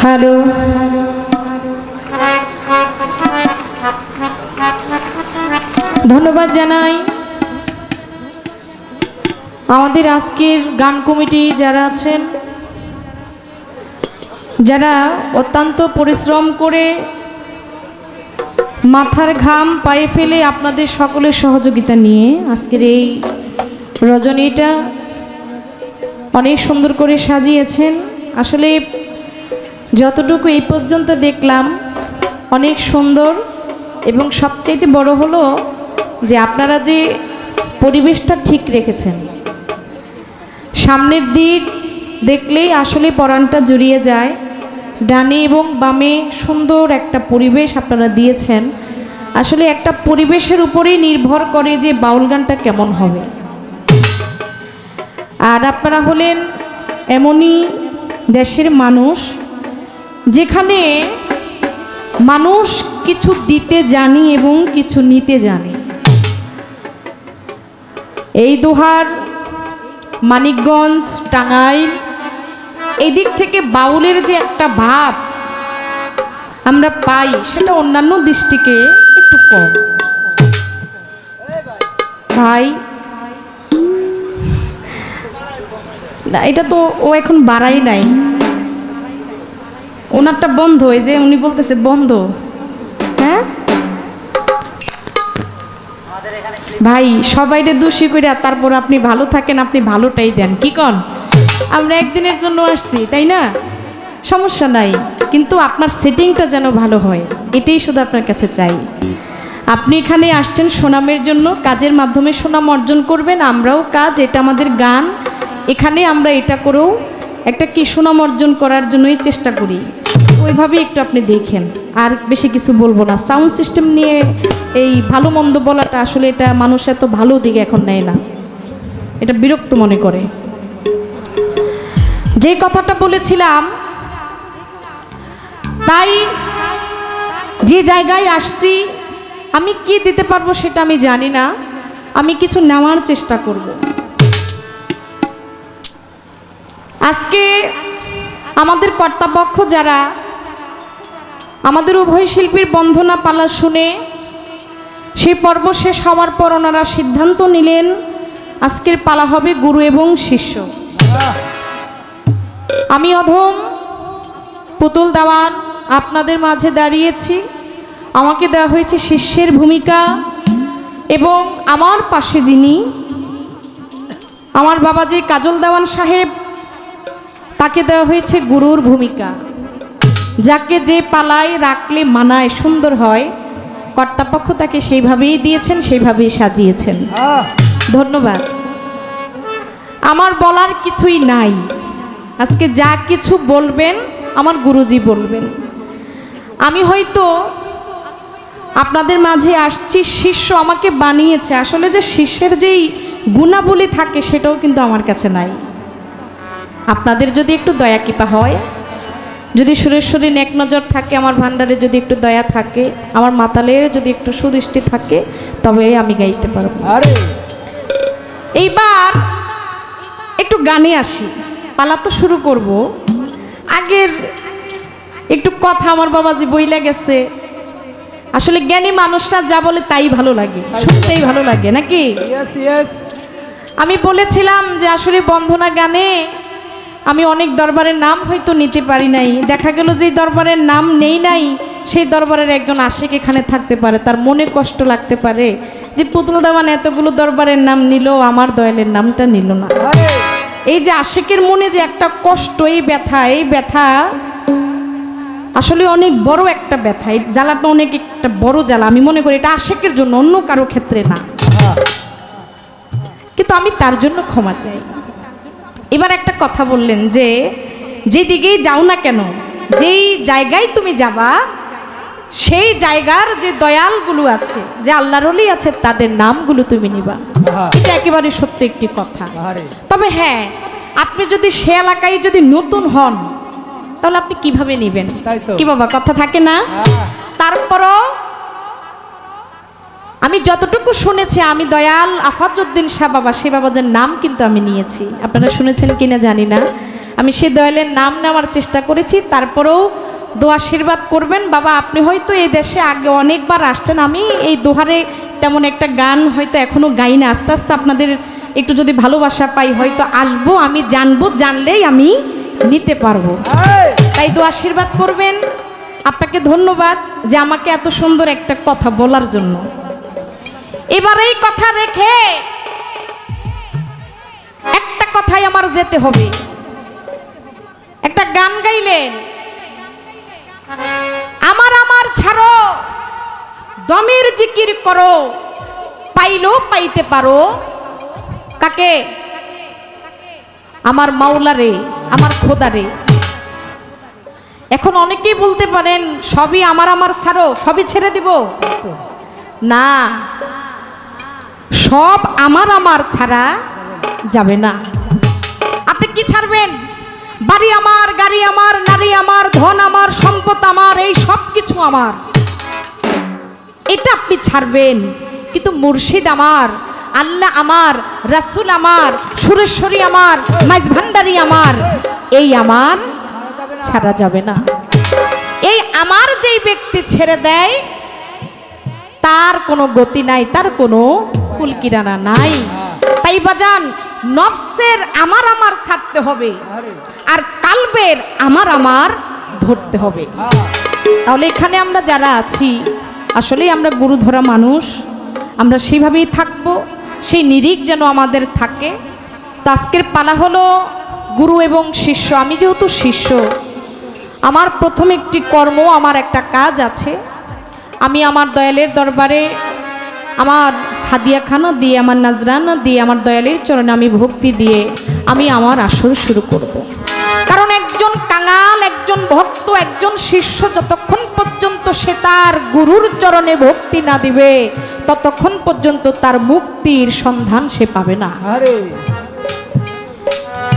Hello, ধন্যবাদ জানাই আমাদের আজকের গান কমিটি যারা আছেন, যারা অত্যন্ত পরিশ্রম করে মাথার ঘাম পায়ে ফেলে আপনাদের সকলের সহযোগিতা নিয়ে আজকের এই রজনীটা অনেক সুন্দর করে সাজিয়েছেন। আসলে যতটুকু এই পর্যন্ত দেখলাম অনেক সুন্দর, এবং সবচাইতে বড় হলো যে আপনারা যে পরিবেশটা ঠিক রেখেছেন। সামনের দিক দেখলেই আসলে পরাণটা জুড়িয়ে যায়। ডানে এবং বামে সুন্দর একটা পরিবেশ আপনারা দিয়েছেন। আসলে একটা পরিবেশের উপরেই নির্ভর করে যে বাউল গানটা কেমন হবে। আর আপনারা হলেন এমনই দেশের মানুষ যেখানে মানুষ কিছু দিতে জানি এবং কিছু নিতে জানি। এই দোহার, মানিকগঞ্জ, টাঙ্গাইল এই দিক থেকে বাউলের যে একটা ভাব আমরা পাই সেটা অন্যান্য দৃষ্টিকে একটু কম। ভাই না, এটা তো ও এখন বাড়াই নাই, ওনারটা বন্ধ। এই যে উনি বলতেছে বন্ধ। হ্যাঁ ভাই, সবাইরে দোষী করে তারপর আপনি ভালো থাকেন, আপনি ভালোটাই দেন। কি কন? আমরা একদিনের জন্য আসছি, তাই না? সমস্যা নাই, কিন্তু আপনার সেটিংটা যেন ভালো হয়, এটাই শুধু আপনার কাছে চাই। আপনি এখানে আসছেন সুনামের জন্য, কাজের মাধ্যমে সুনাম অর্জন করবেন। আমরাও কাজ, এটা আমাদের গান, এখানে আমরা এটা করেও একটা কি সুনাম অর্জন করার জন্যই চেষ্টা করি। ওইভাবে একটু আপনি দেখেন, আর বেশি কিছু বলবো না। সাউন্ড সিস্টেম নিয়ে এই ভালো মন্দ বলাটা আসলে এটা মানুষ এত ভালো দিকে এখন নেয় না, এটা বিরক্ত মনে করে। যে কথাটা বলেছিলাম, তাই যে জায়গায় আসছি আমি কি দিতে পারবো সেটা আমি জানি না, আমি কিছু নেওয়ার চেষ্টা করব। আজকে আমাদের কর্তাপক্ষ যারা আমাদের উভয় শিল্পীর বন্ধনা পালা শুনে সেই পর্ব শেষ হওয়ার পর ওনারা সিদ্ধান্ত নিলেন আজকের পালা হবে গুরু এবং শিষ্য। আমি অধম পুতুল দেওয়ান আপনাদের মাঝে দাঁড়িয়েছি। আমাকে দেওয়া হয়েছে শিষ্যের ভূমিকা, এবং আমার পাশে যিনি আমার বাবাজি কাজল দেওয়ান সাহেব, তাকে দেওয়া হয়েছে গুরুর ভূমিকা। যাকে যে পালায় রাখলে মানায়, সুন্দর হয়, কর্তাপক্ষ তাকে সেইভাবেই দিয়েছেন, সেইভাবেই সাজিয়েছেন। ধন্যবাদ। আমার বলার কিছুই নাই। আজকে যা কিছু বলবেন আমার গুরুজি বলবেন। আমি হয়তো আপনাদের মাঝে আসছি, শিষ্য আমাকে বানিয়েছে। আসলে যে শিষ্যের যেই গুণাবলী থাকে সেটাও কিন্তু আমার কাছে নাই। আপনাদের যদি একটু দয়া কৃপা হয়, যদি সুরেশ্বরী নেক নজর থাকে, আমার ভান্ডারে যদি একটু দয়া থাকে, আমার মাতালের যদি একটু সুদৃষ্টি থাকে, তবে আমি গাইতে পারব। এইবার একটু গানে আসি, পালা তো শুরু করব। আগের একটু কথা আমার বাবাজি বইলা গেছে। আসলে জ্ঞানী মানুষরা যা বলে তাই ভালো লাগে, শুনতেই ভালো লাগে নাকি? আমি বলেছিলাম যে আসলে বন্ধনা গানে আমি অনেক দরবারের নাম হয়তো নিতে পারি নাই। দেখা গেল যে দরবারের নাম নেই নাই, সেই দরবারের একজন আশিক এখানে থাকতে পারে, তার মনে কষ্ট লাগতে পারে যে পুতুল দেওয়ান এতগুলো দরবারের নাম নিল, আমার দয়ালের নামটা নিল না। এই যে আশিকের মনে যে একটা কষ্ট, এই ব্যথা আসলে অনেক বড় একটা ব্যথা। এই জ্বালাটা অনেক একটা বড় জ্বালা। আমি মনে করি এটা আশিকের জন্য, অন্য কারো ক্ষেত্রে না। কিন্তু আমি তার জন্য ক্ষমা চাই। এবার একটা কথা বললেন যে যেদিকেই যাও না কেন, যেই জায়গায় তুমি যাবা, সেই জায়গার যে দয়ালগুলো আছে, যে আল্লাহর ওলি আছে, তাদের নামগুলো তুমি নিবা। এটা একেবারে সত্য একটি কথা। তবে হ্যাঁ, আপনি যদি সে এলাকায় যদি নতুন হন, তাহলে আপনি কিভাবে নেবেন? কি বাবা, কথা থাকে না? তারপরও আমি যতটুকু শুনেছি, আমি দয়াল আফাজউদ্দিন শাহ বাবা, সেই বাবাদের নাম কিন্তু আমি নিয়েছি। আপনারা শুনেছেন কিনা জানি না। আমি সে দয়ালের নাম নেওয়ার চেষ্টা করেছি, তারপরেও দোয়া আশীর্বাদ করবেন। বাবা আপনি হয়তো এই দেশে আগে অনেকবার আসছেন, আমি এই দোহারে তেমন একটা গান হয়তো এখনও গাই না, আস্তে আস্তে আপনাদের একটু যদি ভালোবাসা পাই হয়তো আসবো, আমি জানবো, জানলেই আমি নিতে পারবো। তাই দোয়া আশীর্বাদ করবেন। আপনাকে ধন্যবাদ যে আমাকে এত সুন্দর একটা কথা বলার জন্য। এবার এই কথা রেখে একটা কথাই আমার যেতে হবে। একটা গান গাইলেন, আমার আমার ছাড়ো দমের জিকির করো, পাইলো পাইতে পারো কাকে? আমার মাওলারে, আমার খোদারে। এখন অনেকেই বলতে পারেন সবই আমার আমার ছাড়ো, সবই ছেড়ে দিব না, সব আমার আমার ছাড়া যাবে না। আপনি কি ছাড়বেন? বাড়ি আমার, গাড়ি আমার, নারী আমার, ধন আমার, সম্পদ আমার, এই সব কিছু আমার, এটা আপনি ছাড়বেন। কিন্তু মুর্শিদ আমার, আল্লাহ আমার, রাসূল আমার, সুরেশ্বরী আমার, মাইজ ভান্ডারী আমার, এই আমার ছাড়া যাবে না। এই আমার যেই ব্যক্তি ছেড়ে দেয় তার কোনো গতি নাই, তার কোনো কুলকিরানা নাই। তাই বাজান নফসের আমার আমার ছাড়তে হবে, আর কালবের আমার আমার ধরতে হবে। তাহলে এখানে আমরা যারা আছি আসলে আমরা গুরু ধরা মানুষ, আমরা সেইভাবেই থাকবো, সেই নিরিখ যেন আমাদের থাকে। তো আজকের পালা হলো গুরু এবং শিষ্য। আমি যেহেতু শিষ্য, আমার প্রথম একটি কর্ম, আমার একটা কাজ আছে। আমি আমার দয়ালের দরবারে আমার হাদিয়াখানা দিয়ে, আমার নাজরানা দিয়ে, আমার দয়ালের চরণে আমি ভক্তি দিয়ে আমি আমার আসর শুরু করব। কারণ একজন কাঙাল, একজন ভক্ত, একজন শিষ্য যতক্ষণ পর্যন্ত সে তার গুরুর চরণে ভক্তি না দিবে ততক্ষণ পর্যন্ত তার মুক্তির সন্ধান সে পাবে না।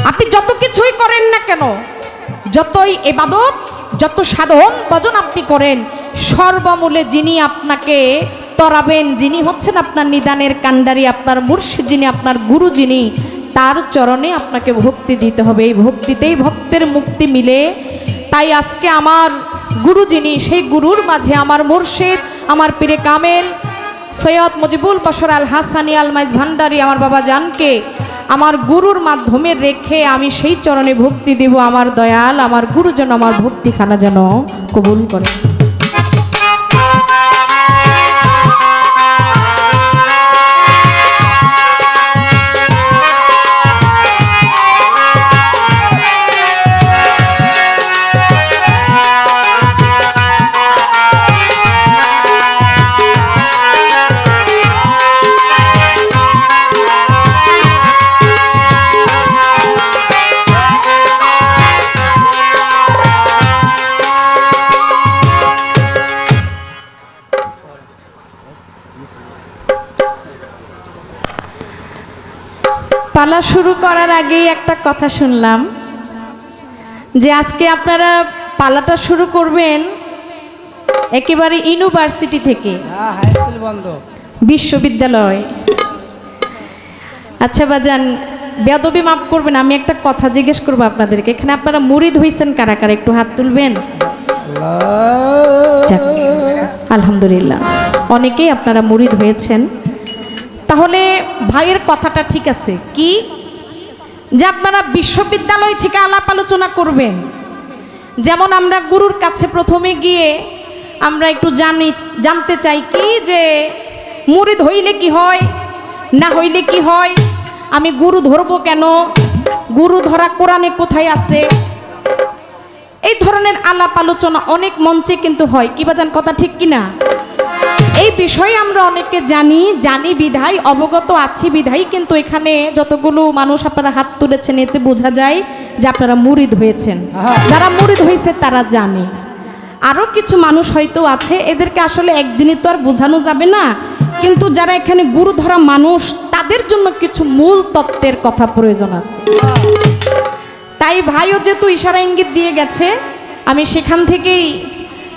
আপনি যত কিছুই করেন না কেন, যতই ইবাদত, যত সাধন ভজন আপনি করেন, সর্বমূলে যিনি আপনাকে তরাবেন, যিনি হচ্ছেন আপনার নিদানের কান্ডারি, আপনার মুর্শিদ যিনি, আপনার গুরু যিনি, তার চরণে আপনাকে ভক্তি দিতে হবে। এই ভক্তিতেই ভক্তের মুক্তি মিলে। তাই আজকে আমার গুরু যিনি, সেই গুরুর মাঝে আমার মুর্শিদ, আমার পীরে কামেল সৈয়দ মুজিবুল বশর আল হাসানি আল মাইজ ভান্ডারী আমার বাবা জানকে আমার গুরুর মাধ্যমে রেখে আমি সেই চরণে ভক্তি দেব। আমার দয়াল, আমার গুরু যেন আমার ভক্তিখানা যেন কবুল করে। পালা শুরু করার আগেই একটা কথা শুনলাম যে আজকে আপনারা পালাটা শুরু করবেন একেবারে ইউনিভার্সিটি থেকে, বিশ্ববিদ্যালয়। আচ্ছা বাজান, বেয়াদবি মাফ করবেন, আমি একটা কথা জিজ্ঞেস করবো আপনাদেরকে। এখানে আপনারা মুরিদ হইছেন কারা কারা, একটু হাত তুলবেন। আলহামদুলিল্লাহ, অনেকেই আপনারা মুরিদ হয়েছেন। তাহলে ভাইয়ের কথাটা ঠিক আছে কি, যে আপনারা বিশ্ববিদ্যালয় থেকে আলাপ আলোচনা করবেন। যেমন আমরা গুরুর কাছে প্রথমে গিয়ে আমরা একটু জানতে চাই কি, যে মুরিদ হইলে কি হয়, না হইলে কি হয়, আমি গুরু ধরবো কেন, গুরু ধরা কোরআনে কোথায় আছে, এই ধরনের আলাপ আলোচনা অনেক মঞ্চে কিন্তু হয়। কি বাজান, কথা ঠিক কিনা? এই বিষয়ে আমরা অনেকে জানি বিধায়, অবগত আছি বিধায় কিন্তু এখানে যতগুলো মানুষ আপনারা হাত তুলেছেন এতে বোঝা যায় যে আপনারা মুরিদ হয়েছেন। যারা মুরিদ হয়েছে তারা জানে। আরও কিছু মানুষ হয়তো আছে, এদেরকে আসলে একদিনই তো আর বোঝানো যাবে না, কিন্তু যারা এখানে গুরু ধরা মানুষ তাদের জন্য কিছু মূল তত্ত্বের কথা প্রয়োজন আছে। তাই ভাইও যেহেতু ইশারা ইঙ্গিত দিয়ে গেছে, আমি সেখান থেকেই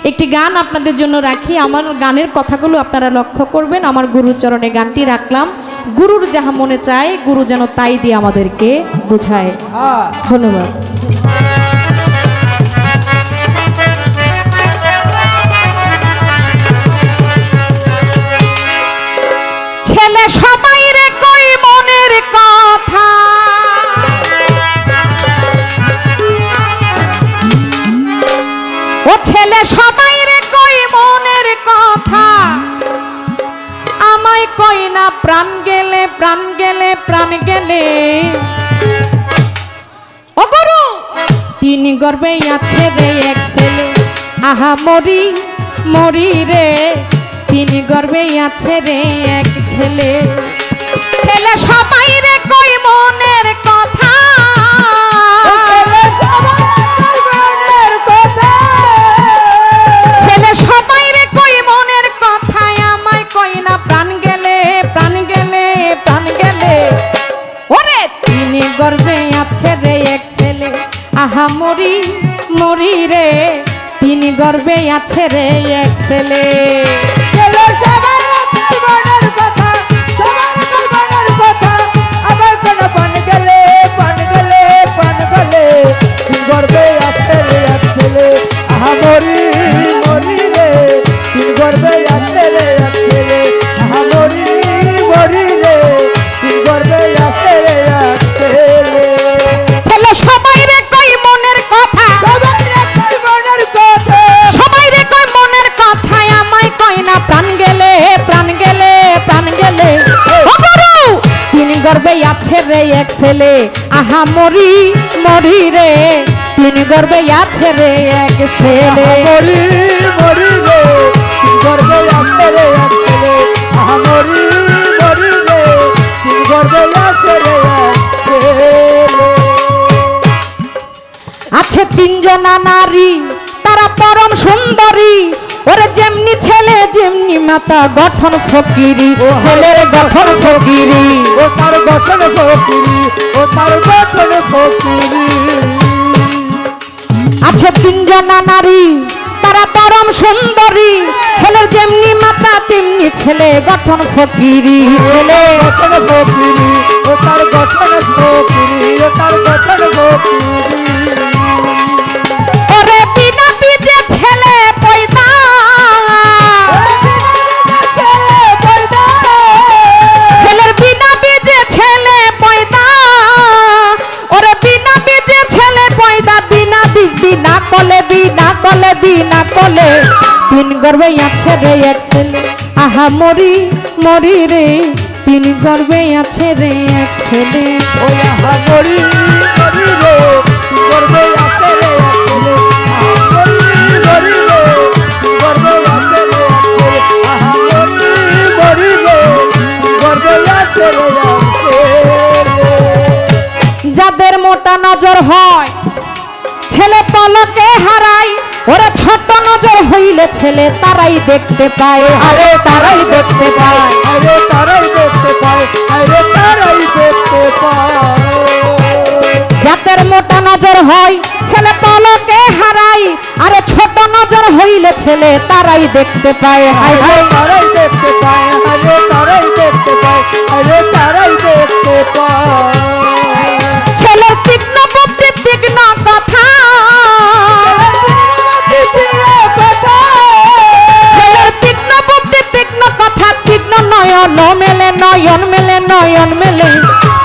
একটি গান আপনাদের জন্য রাখি। আমার গানের কথাগুলো আপনারা লক্ষ্য করবেন। আমার গুরুর চরণে গানটি রাখলাম। গুরুর যাহা মনে চায় গুরু যেন তাই দিয়ে আমাদেরকে বোঝায়। ধন্যবাদ। ছেলে সবাই রে কই মনের কথা, আমায় কই না প্রাণ গেলে প্রাণ গেলে প্রাণ গেলে। ও গুরু তিন গর্বে আছে রে এক ছেলে, আহা মরি মরি রে, তিন গর্বে আছে রে এক ছেলে। ছেলে সবাই রে কই মনের কথা, ছেলে সবাই রে কই মনের কথা, আমায় কই না প্রাণ গেলে প্রাণ গেলে প্রাণ গেলে। ওরে তিন গর্বে আছে রে এক ছেলে, আহা মরি মরি রে, তিন গর্বে আছে রে এক ছেলে। ছেলে সবাই কই মনের কথা, সবার কই মনের কথা, আমার কোন পান গেলে পান গেলে পান গেলে। তিন গর্বে আছে রে এক ছেলে, আহা মরি মরি রে, তিন গর্বে আছে রে এক ছেলে, আহা মরি মরি রে, তিন গর্বে আছে রে এক ছেলে। ছেলে সবাই রে কই মনের কথা, সবাই কই মনের কথা, সবাই রে কই মনের কথা, আমায় কই না প্রাণ গেলে প্রাণ গেলে প্রাণ গেলে। ও গুরু তিন গর্বে আছে রে এক ছেলে, আহা মরি মরি রে, তিন গর্বে আছে রে এক ছেলে। মরি মরি রে, তিন গর্বে আছে রে এক ছেলে, আহা মরি মরি রে, তিন গর্বে আছে রে এক ছেলে। আছে তিনজনা নারী তারা পরম সুন্দরী, ওরে যেমনি ছেলে যেমনি মাতা গঠন ফকিরি, ছেলের গঠন ফকিরি। ও তার গঠন ফকিরি, ও তার গঠন ফকিরি। আছে তিনজনা নারী তারা পরম সুন্দরী, ছেলের যেমনি মাতা তেমনি ছেলে গঠন ফকিরি, ছেলে গঠন ফকিরি, ও তার গঠন ফকিরি, ও তার গঠন ফকিরি। ওরে বিনা বীজে ছেলে পয়দা, ছেলের বিনা বীজে ছেলে পয়দা, ওরে বিনা বীজে ছেলে পয়দা, বিনা বীজ বিনা কলে বিনা কলে বিনা কলে। তিন গর্বে আছে রে এক ছেলে, আহা মরি মরি রে, তিন গর্বে আছে রে এক ছেলে। ও আহা মরি মরি রে, তিন গর্বে আছে রে এক ছেলে, আহা মরি মরি রে, তিন গর্বে আছে রে এক ছেলে, আহা মরি মরি রে, তিন গর্বে আছে রে এক ছেলে। যাদের মোটা নজর হয় ছেলে পলকে হারায়, ওরা ছোট নজর হইলে ছেলে তারাই দেখতে পায়, আরে তারাই দেখতে পায়। আরে তারাই দেখতে পায়, আরে তারাই দেখতে পায়। যাদের মোটা নজর হয় ছেলে পলকে হারায়, আরে ছোট নজর হইলে ছেলে তারাই দেখতে পায়, হায় আরে হায়। তারাই দেখতে পায়, আরে তারাই দেখতে পায়, আরে তারাই দেখতে পায়। ছেলের তীক্ষ্ণ বুদ্ধি তীক্ষ্ণ কথা, ছেলের তীক্ষ্ণ বুদ্ধি তীক্ষ্ণ কথা, তীক্ষ্ণ নয়ন মেলে নয়ন মেলে নয়ন মেলে।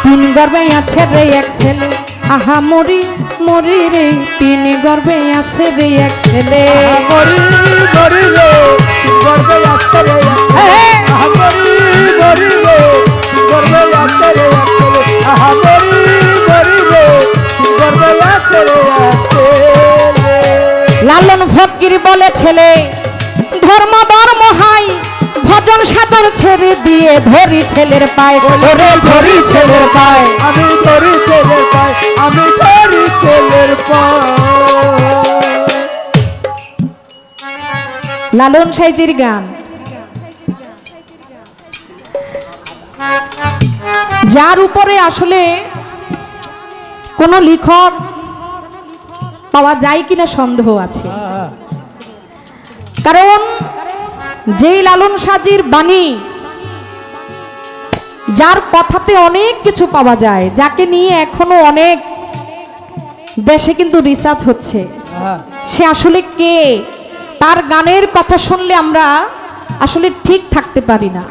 তিন গর্বে আছে রে এক ছেলে, আহা মরি মরি রে, তিন গর্বে আছে রে এক ছেলে। মরি মরি রে, তিন গর্বে আছে রে এক ছেলে, আহা মরি মরি রে, তিন গর্বে আছে রে এক ছেলে, আহা মরি মরি রে, তিন গর্বে আছে রে এক ছেলে। লালন ফকির বলে ছেলে ধর্ম ধর্ম হাই, ভজন সাধন ছেড়ে দিয়ে ধরি ছেলের পায়, ওরে ধরি ছেলের পায়। আমি ধরি ছেলের পায়, আমি ধরি ছেলের পায়। লালন সাইজির গান। যার উপরে আসলে কোনো লেখক পাওয়া যায় কিনা সন্দেহ আছে, কারণ যেই লালন সাজির বাণী, যার কথাতে অনেক কিছু পাওয়া যায়, যাকে নিয়ে এখনো অনেক দেশে কিন্তু রিসার্চ হচ্ছে, সে আসলে কে, তার গানের কথা শুনলে আমরা আসলে ঠিক থাকতে পারি না।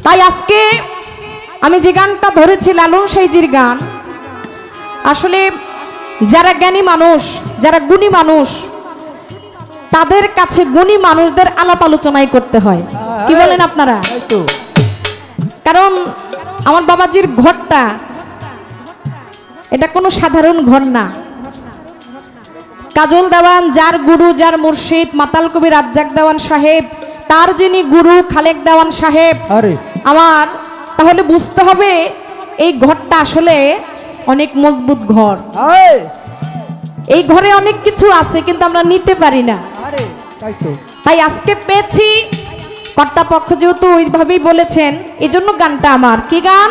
তাই আজকে আমি যে গানটা ধরেছি লালন সাইজির গান, আসলে যারা জ্ঞানী মানুষ, যারা গুণী মানুষ, তাদের কাছে গুণী মানুষদের আলাপ আলোচনাই করতে হয়। কি বলেন আপনারা? কারণ আমার বাবাজির ঘরটা এটা কোনো সাধারণ ঘর না। কাজল দেওয়ান, যার গুরু, যার মুর্শিদ মাতাল কবি রাজ্জাক দেওয়ান সাহেব, তার যিনি গুরু খালেক দেওয়ান সাহেব, আমার তাহলে বুঝতে হবে এই ঘরটা আসলে অনেক মজবুত ঘর। এই ঘরে অনেক কিছু আছে কিন্তু আমরা নিতে পারি না। তাই আজকে পেয়েছি, কর্তাপক্ষ যেহেতু ওইভাবেই বলেছেন, এজন্য গানটা আমার। কি গান?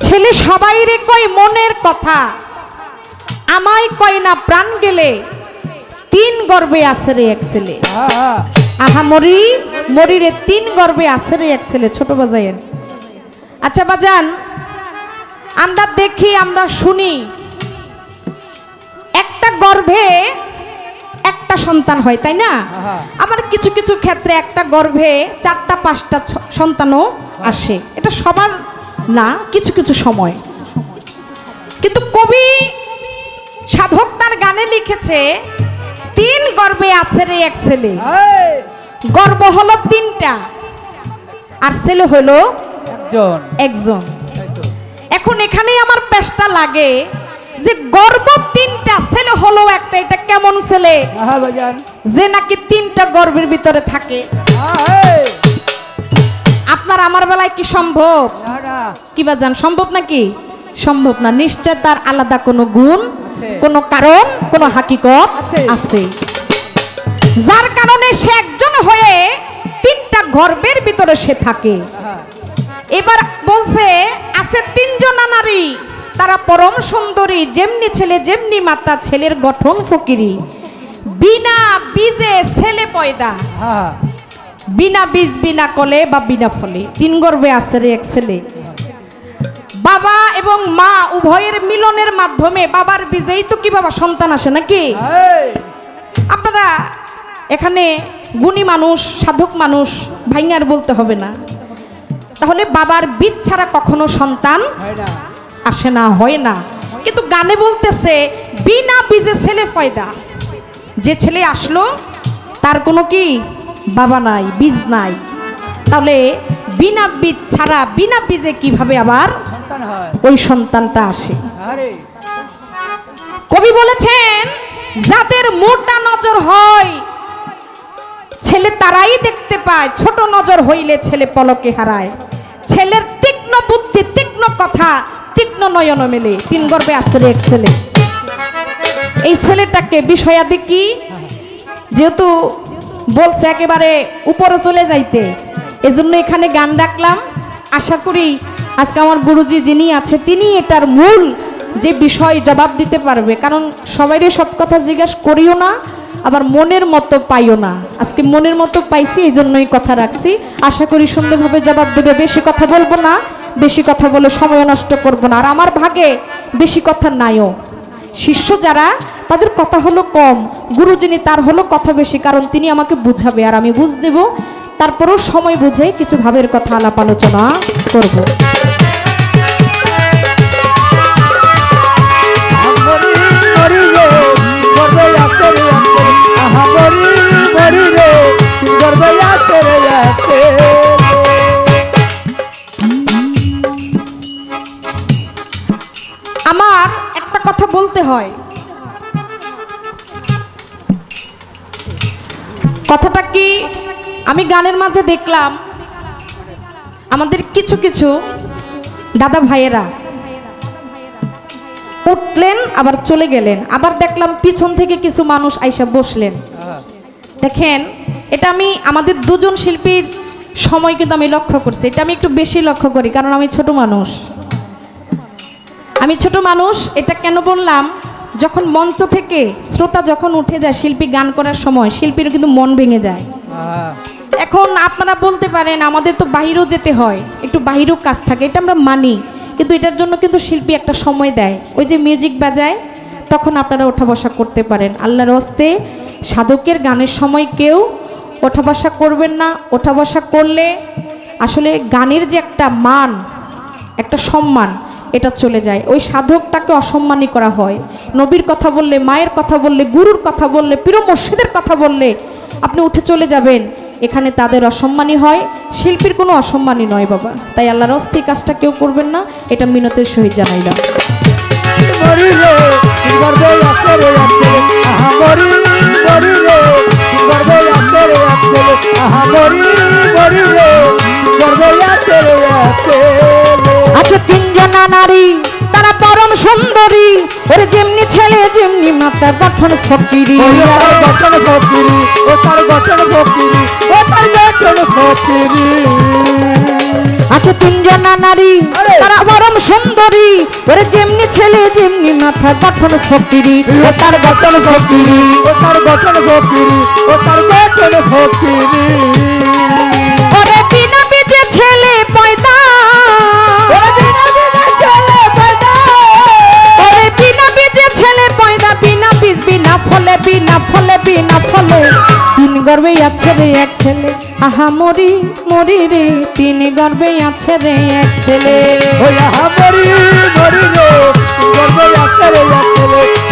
ছেলে সবাই রে কই মনের কথা, আমায় কয় না প্রাণ গেলে, তিন গর্বে আছে রে এক ছেলে। আহা মরি মরি রে, তিন গর্বে আছে রে এক ছেলে। ছোট বাজায়েন। আচ্ছা বাজান, আমরা দেখি, আমরা শুনি, একটা গর্ভে একটা সন্তান হয়, তাই না? আবার কিছু কিছু ক্ষেত্রে একটা গর্ভে 4টা 5টা সন্তানও আসে। এটা সবার না, কিছু কিছু সময়। কিন্তু কবি সাধক তার গানে লিখেছে, তিন গর্ভে আছে রে এক ছেলে। গর্ভ হলো 3টা আর ছেলে হলো একজন। এখন এখানেই আমার পেশটা লাগে যে গর্ভ 3টা, ছেলে হলো একটা। এটা কেমন ছেলে যে নাকি 3টা গর্ভের ভিতরে থাকে? আপনার আমার বেলায় কি সম্ভব? কি বাজান, সম্ভব নাকি? সম্ভব না। নিশ্চয় তার আলাদা কোনো গুণ, কোনো কারণ, কোনো হাকিকত আছে, যার কারণে সে একজন হয়ে 3টা গর্ভের ভিতরে সে থাকে। এবার বলছে, আছে 3 জনা নারী, তারা পরম সুন্দরী, যেমনি ছেলে যেমনি মাতা, ছেলের গঠন ফকিরি। বিনা বীজে ছেলে পয়দা, বিনা বীজ বিনা কলে বা বিনা ফলে, 3 গর্ভে আছে রে এক ছেলে। বাবা এবং মা উভয়ের মিলনের মাধ্যমে, বাবার বীজেই তো কি বাবা সন্তান আসে নাকি? আপনারা এখানে গুণী মানুষ, সাধক মানুষ, ভাইঙ্গার বলতে হবে না। তাহলে বাবার বীজ ছাড়া কখনো সন্তান আসে না, হয় না। কিন্তু গানে বলতেছে বিনা বীজে ছেলে পয়দা। যে ছেলে আসলো তার কোনো কি বাবা নাই, বীজ নাই। তাহলে বিনা বীজ ছাড়া, বিনা বীজে কিভাবে আবার ওই সন্তানটা আসে? কবি বলেছেন, যাদের মোটা নজর হয় ছেলে তারাই দেখতে পায়, ছোট নজর হইলে ছেলে পলকে হারায়। ছেলের তীক্ষ্ণ বুদ্ধি, তীক্ষ্ণ কথা, তীক্ষ্ণ নয়ন মেলে, 3 গর্ভে আছে রে এক ছেলে। এই ছেলেটাকে বিষয়াদি কি, যেহেতু বলছে একেবারে উপরে চলে যাইতে, এজন্য এখানে গান রাখলাম। আশা করি আজকে আমার গুরুজি যিনি আছে তিনি এটার মূল যে বিষয় জবাব দিতে পারবে। কারণ সবাইরে সব কথা জিজ্ঞাসা করিও না, আবার মনের মতো পাইও না। আজকে মনের মতো পাইছি, এই জন্যই কথা রাখছি। আশা করি সুন্দরভাবে জবাব দেবে। বেশি কথা বলবো না, বেশি কথা বলে সময় নষ্ট করব না। আর আমার ভাগে বেশি কথা নাইও। শিষ্য যারা তাদের কথা হলো কম, গুরু যিনি তার হলো কথা বেশি, কারণ তিনি আমাকে বুঝাবে আর আমি বুঝ দেব। তারপরেও সময় বুঝে কিছু ভাবের কথা আলাপ আলোচনা করব। আমার একটা কথা বলতে হয়। কথাটা কি, আমি গানের মাঝে দেখলাম আমাদের কিছু কিছু দাদা ভাইয়েরা উঠলেন আবার চলে গেলেন, আবার দেখলাম পিছন থেকে কিছু মানুষ আইসা বসলেন। দেখেন, এটা আমি আমাদের দুজন শিল্পীর সময় কিন্তু আমি লক্ষ্য করছি। এটা আমি একটু বেশি লক্ষ্য করি, কারণ আমি ছোট মানুষ। এটা কেন বললাম, যখন মঞ্চ থেকে শ্রোতা যখন উঠে যায় শিল্পী গান করার সময়, শিল্পীর কিন্তু মন ভেঙে যায়। এখন আপনারা বলতে পারেন আমাদের তো বাহিরেও যেতে হয়, একটু বাহিরেও কাজ থাকে, এটা আমরা মানি। কিন্তু এটার জন্য কিন্তু শিল্পী একটা সময় দেয়। ওই যে মিউজিক বাজায় তখন আপনারা ওঠা বসা করতে পারেন। আল্লাহর হস্তে সাধকের গানের সময় কেউ ওঠা বসা করবেন না। ওঠা বসা করলে আসলে গানের যে একটা মান, একটা সম্মান, এটা চলে যায়। ওই সাধকটাকে অসম্মানী করা হয়। নবীর কথা বললে, মায়ের কথা বললে, গুরুর কথা বললে, পীর মুর্শিদের কথা বললে আপনি উঠে চলে যাবেন, এখানে তাদের অসম্মানী হয়, শিল্পীর কোনো অসম্মানী নয় বাবা। তাই আল্লাহর হস্তে কাজটা কেউ করবেন না, এটা মিনতের সহিত জানাইলাম। মরিলে গর্বে আছে রে আছে আহা মরিলে গর্বে আছে রে আছে আহা মরিলে গর্বে আছে রে আছে। আচ্ছা তিনজনা নারী তারা পরম সুন্দরী, ওরে যেমনি ছেলে যেমনি মাতা গঠন ফকিরি, ও তার গঠন ফকিরি, ও তার গঠন ফকিরি, ও তার গঠন ফকিরি। আচ্ছা তিনজনা নারী তারা পরম সুন্দরী, ওরে যেমনি ছেলে যেমনি মাথা গঠন ফকিরি, ও তার গঠন ফকিরি, ও তার গঠন ফকিরি, ও তার গঠন ফকিরি। ওরে বিনা বীজে ছেলে পয়দা, ওরে বিনা বীজে ছেলে পয়দা, ওরে বিনা বীজে ছেলে পয়দা, বিনা বীজ বিনা ফলে বিনা ফলে বিনা ফলে, তিন গর্ভে আছে রে এক ছেলে, আহা মরি মরি রে, তিন গর্ভে আছে রে এক ছেলে। ও আহা মরিলে গর্বে আছে রে আছে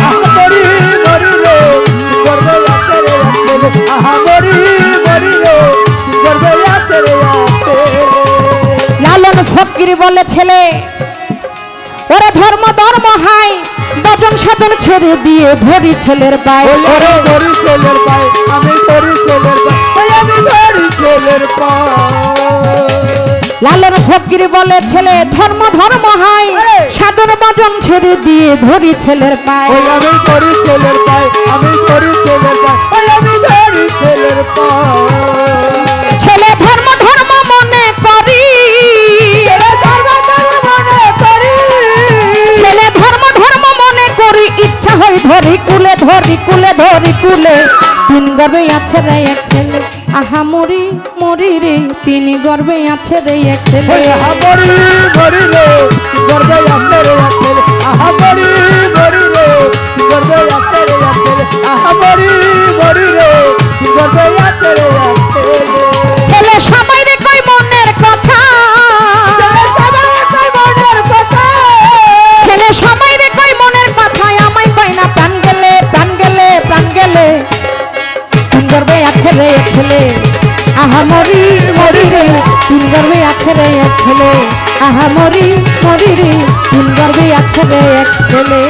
আহা মরিলে গর্বে আছে রে আছে আহা মরিলে গর্বে আছে রে আছে। লালন ফকির বলে ছেলে, ওরে ধর্ম ধর্ম হাই, দজন সাধন ছেড়ে দিয়ে ধরি ছেলের পায়, ওই ওরে ওরে ধরি ছেলের পায়, আমি ধরি ছেলের পায়, ওই আমি ধরি ছেলের পায়। লালন ফকির বলে ছেলে ধর্ম ধর্ম হাই, সাধন ভজন ছেড়ে দিয়ে ধরি ছেলের পায়, ওই আমি ধরি ছেলের পায়, আমি ধরি ছেলের পায়, ওই আমি ধরি ছেলের পায়। ছেলে ধর্ম ধর্ম মনে করি, ছেলে ধর্ম ধর্ম মনে করি, ছেলে ধর্ম ধর্ম মনে করি, ইচ্ছা হয় ধরি কুলে ধরি কুলে ধরি কুলে, তিন গর্ভে আছে রে এক ছেলে, আহা মরি মরি রে, তিন গর্ভে আছে রে এক ছেলে। ওই আহা মরিলে গর্বে আছে রে আছে আহা মরিলে গর্বে আছে রে আছে আহা মরিলে গর্বে আছে রে আছে। ছেলে সবাই রে কই মনের কথা, ছেলে সবাই কই মনের কথা, ছেলে সবাই রে কই মনের কথা, আমায় কই না প্রাণ গেলে প্রাণ গেলে প্রাণ গেলে, তিন গর্ভে আছে রে এক ছেলে, আহা মরি মরি রে, তিন গর্ভে আছে রে এক ছেলে, আহা মরি মরি রে, তিন গর্ভে আছে রে এক ছেলে,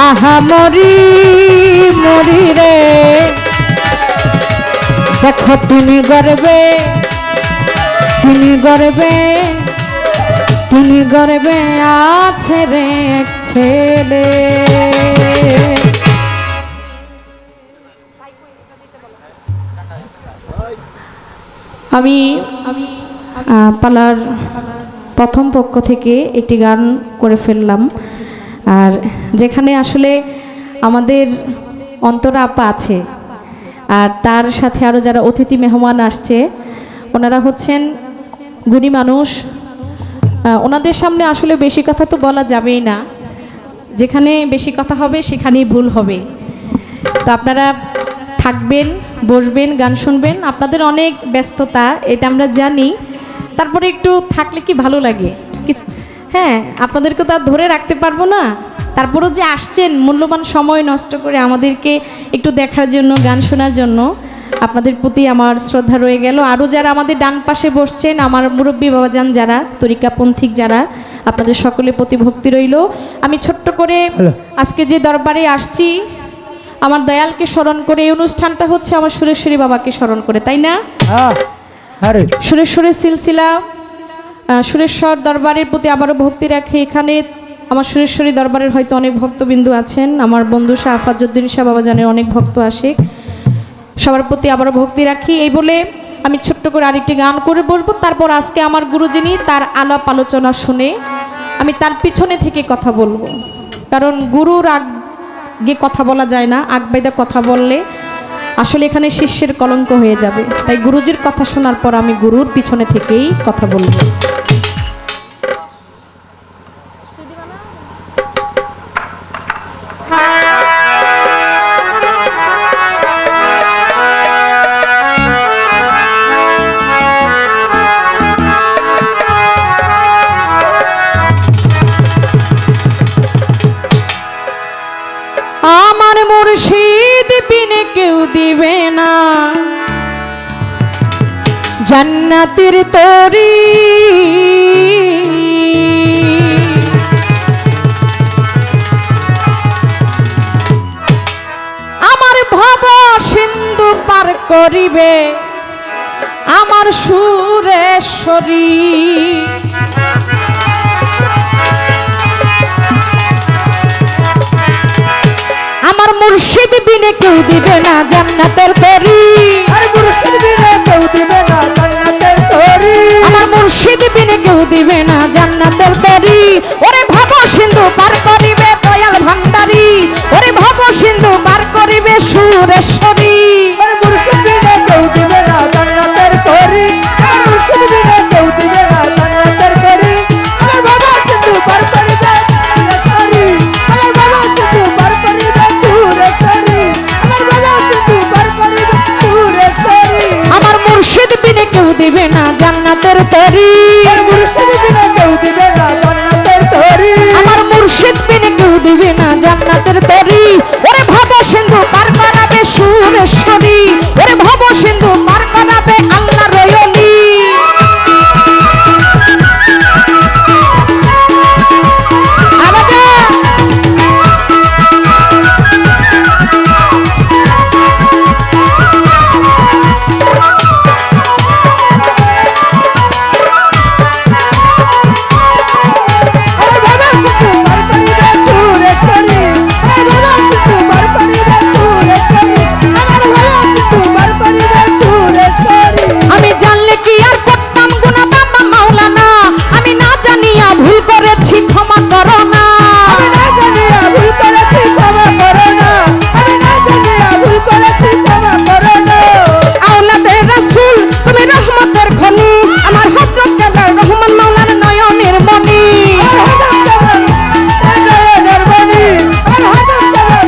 আহা মরি মরি রে, দেখো তিনি গর্বে তিনি গর্বে তিনি গর্বে আছে রে এক ছেলে। আমি পালার প্রথম পক্ষ থেকে একটি গান করে ফেললাম, আর যেখানে আসলে আমাদের অন্তরা আপা আছে, আর তার সাথে আরও যারা অতিথি মেহমান আসছে, ওনারা হচ্ছেন গুণী মানুষ। ওনাদের সামনে আসলে বেশি কথা তো বলা যাবেই না, যেখানে বেশি কথা হবে সেখানেই ভুল হবে। তো আপনারা থাকবেন, বসবেন, গান শুনবেন, আপনাদের অনেক ব্যস্ততা এটা আমরা জানি, তারপরে একটু থাকলে কি ভালো লাগে। হ্যাঁ, আপনাদেরকে তো আর ধরে রাখতে পারবো না, তারপরেও যে আসছেন মূল্যবান সময় নষ্ট করে আমাদেরকে একটু দেখার জন্য, গান শোনার জন্য, আপনাদের প্রতি আমার শ্রদ্ধা রয়ে গেল। আরও যারা আমাদের ডান পাশে বসছেন, আমার মুরব্বী বাবাজান যারা, তরিকাপন্থিক যারা, আপনাদের সকলের প্রতি ভক্তি রইল। আমি ছোট্ট করে আজকে যে দরবারে আসছি, আমার দয়ালকে স্মরণ করে, এই অনুষ্ঠানটা হচ্ছে আমার সুরেশ্বরী বাবাকে স্মরণ করে, তাই না? সুরেশ্বরের সিলসিলা, সুরেশ্বর দরবারের প্রতি আবারও ভক্তি রাখে। এখানে আমার সুরেশ্বরী দরবারের হয়তো অনেক ভক্তবিন্দু আছেন, আমার বন্ধু শাহ আফাজউদ্দিন শাহ বাবাজানের অনেক ভক্ত আসে, সবার প্রতি আবারও ভক্তি রাখি। এই বলে আমি ছোট্ট করে আরেকটি গান করে বলবো, তারপর আজকে আমার গুরু যিনি, তার আলাপ আলোচনা শুনে আমি তার পিছনে থেকে কথা বলবো, কারণ গুরুর আগে কথা বলা যায় না, আগবাইদা কথা বললে আসলে এখানে শিষ্যের কলঙ্ক হয়ে যাবে। তাই গুরুজির কথা শোনার পর আমি গুরুর পিছনে থেকেই কথা বলবো। আমার মুর্শিদ বিনে কেউ দিবে না জান্নাতের তরি। আমার ভব সিন্ধু পার করিবে আমার সুরেশ্বরী। আমার মুর্শিদ বিনে কেউ দিবে না জান্নাতের তরি। আর মুর্শিদ বিনে কেউ দিবে না জান্নাতের তরি। আমার মুর্শিদ বিনে কেউ দিবে না জান্নাতের তরি। ওরে ভব সিন্ধু পার করিবে দয়াল ভান্ডারী। ওরে ভব সিন্ধু পার করিবে সুরেশ্বরী। আর মুর্শিদ বিনে কেউ দিবে না জান্নাতের তরি। আর মুর্শিদ বিনে কেউ দিবে না জান্নাতের তরি। আমার বাবা সিন্ধু পার করিবে সুরেশ্বরী। আমার বাবা সিন্ধু পার করিবে সুরেশ্বরী। আমার বাবা সিন্ধু পার করিবে সুরেশ্বরী। আমার মুর্শিদ বিনে কেউ দিবে না জান্নাতের তরি। আর মুর্শিদ বিনে কেউ দিবে না জান্নাতের তরি। আমার মুর্শিদ বিনে কেউ দিবে না জান্নাতের তরি। ওরে ভব সিন্ধু পার করাবে সুরেশ্বরী। ওরে ভব সিন্ধু পার করাবে আল্লাহর রয়লি। আমার বাবা সিন্ধু পার করিবে সুরেশ্বরী। আমার বাবা সিন্ধু পার করিবে সুরেশ্বরী। আমার বাবা সিন্ধু পার করিবে সুরেশ্বরী। আমি জানলে কি আর করতাম গুনাহ বাবা মাওলানা। আমি না জানিয়া ভুল করেছি ক্ষমা করো না। আমি না জানিয়া ভুল করেছি ক্ষমা করো না। আমি না জানিয়া ভুল করেছি ক্ষমা করো না। আওলাদে রাসূল তুমি রহমতের খনি। আমার হযরত কেবলা রহমান মাওলার নয়নের মনি। আমার হযরত কেবলা নয়নের মনি। আমার হযরত কেবলা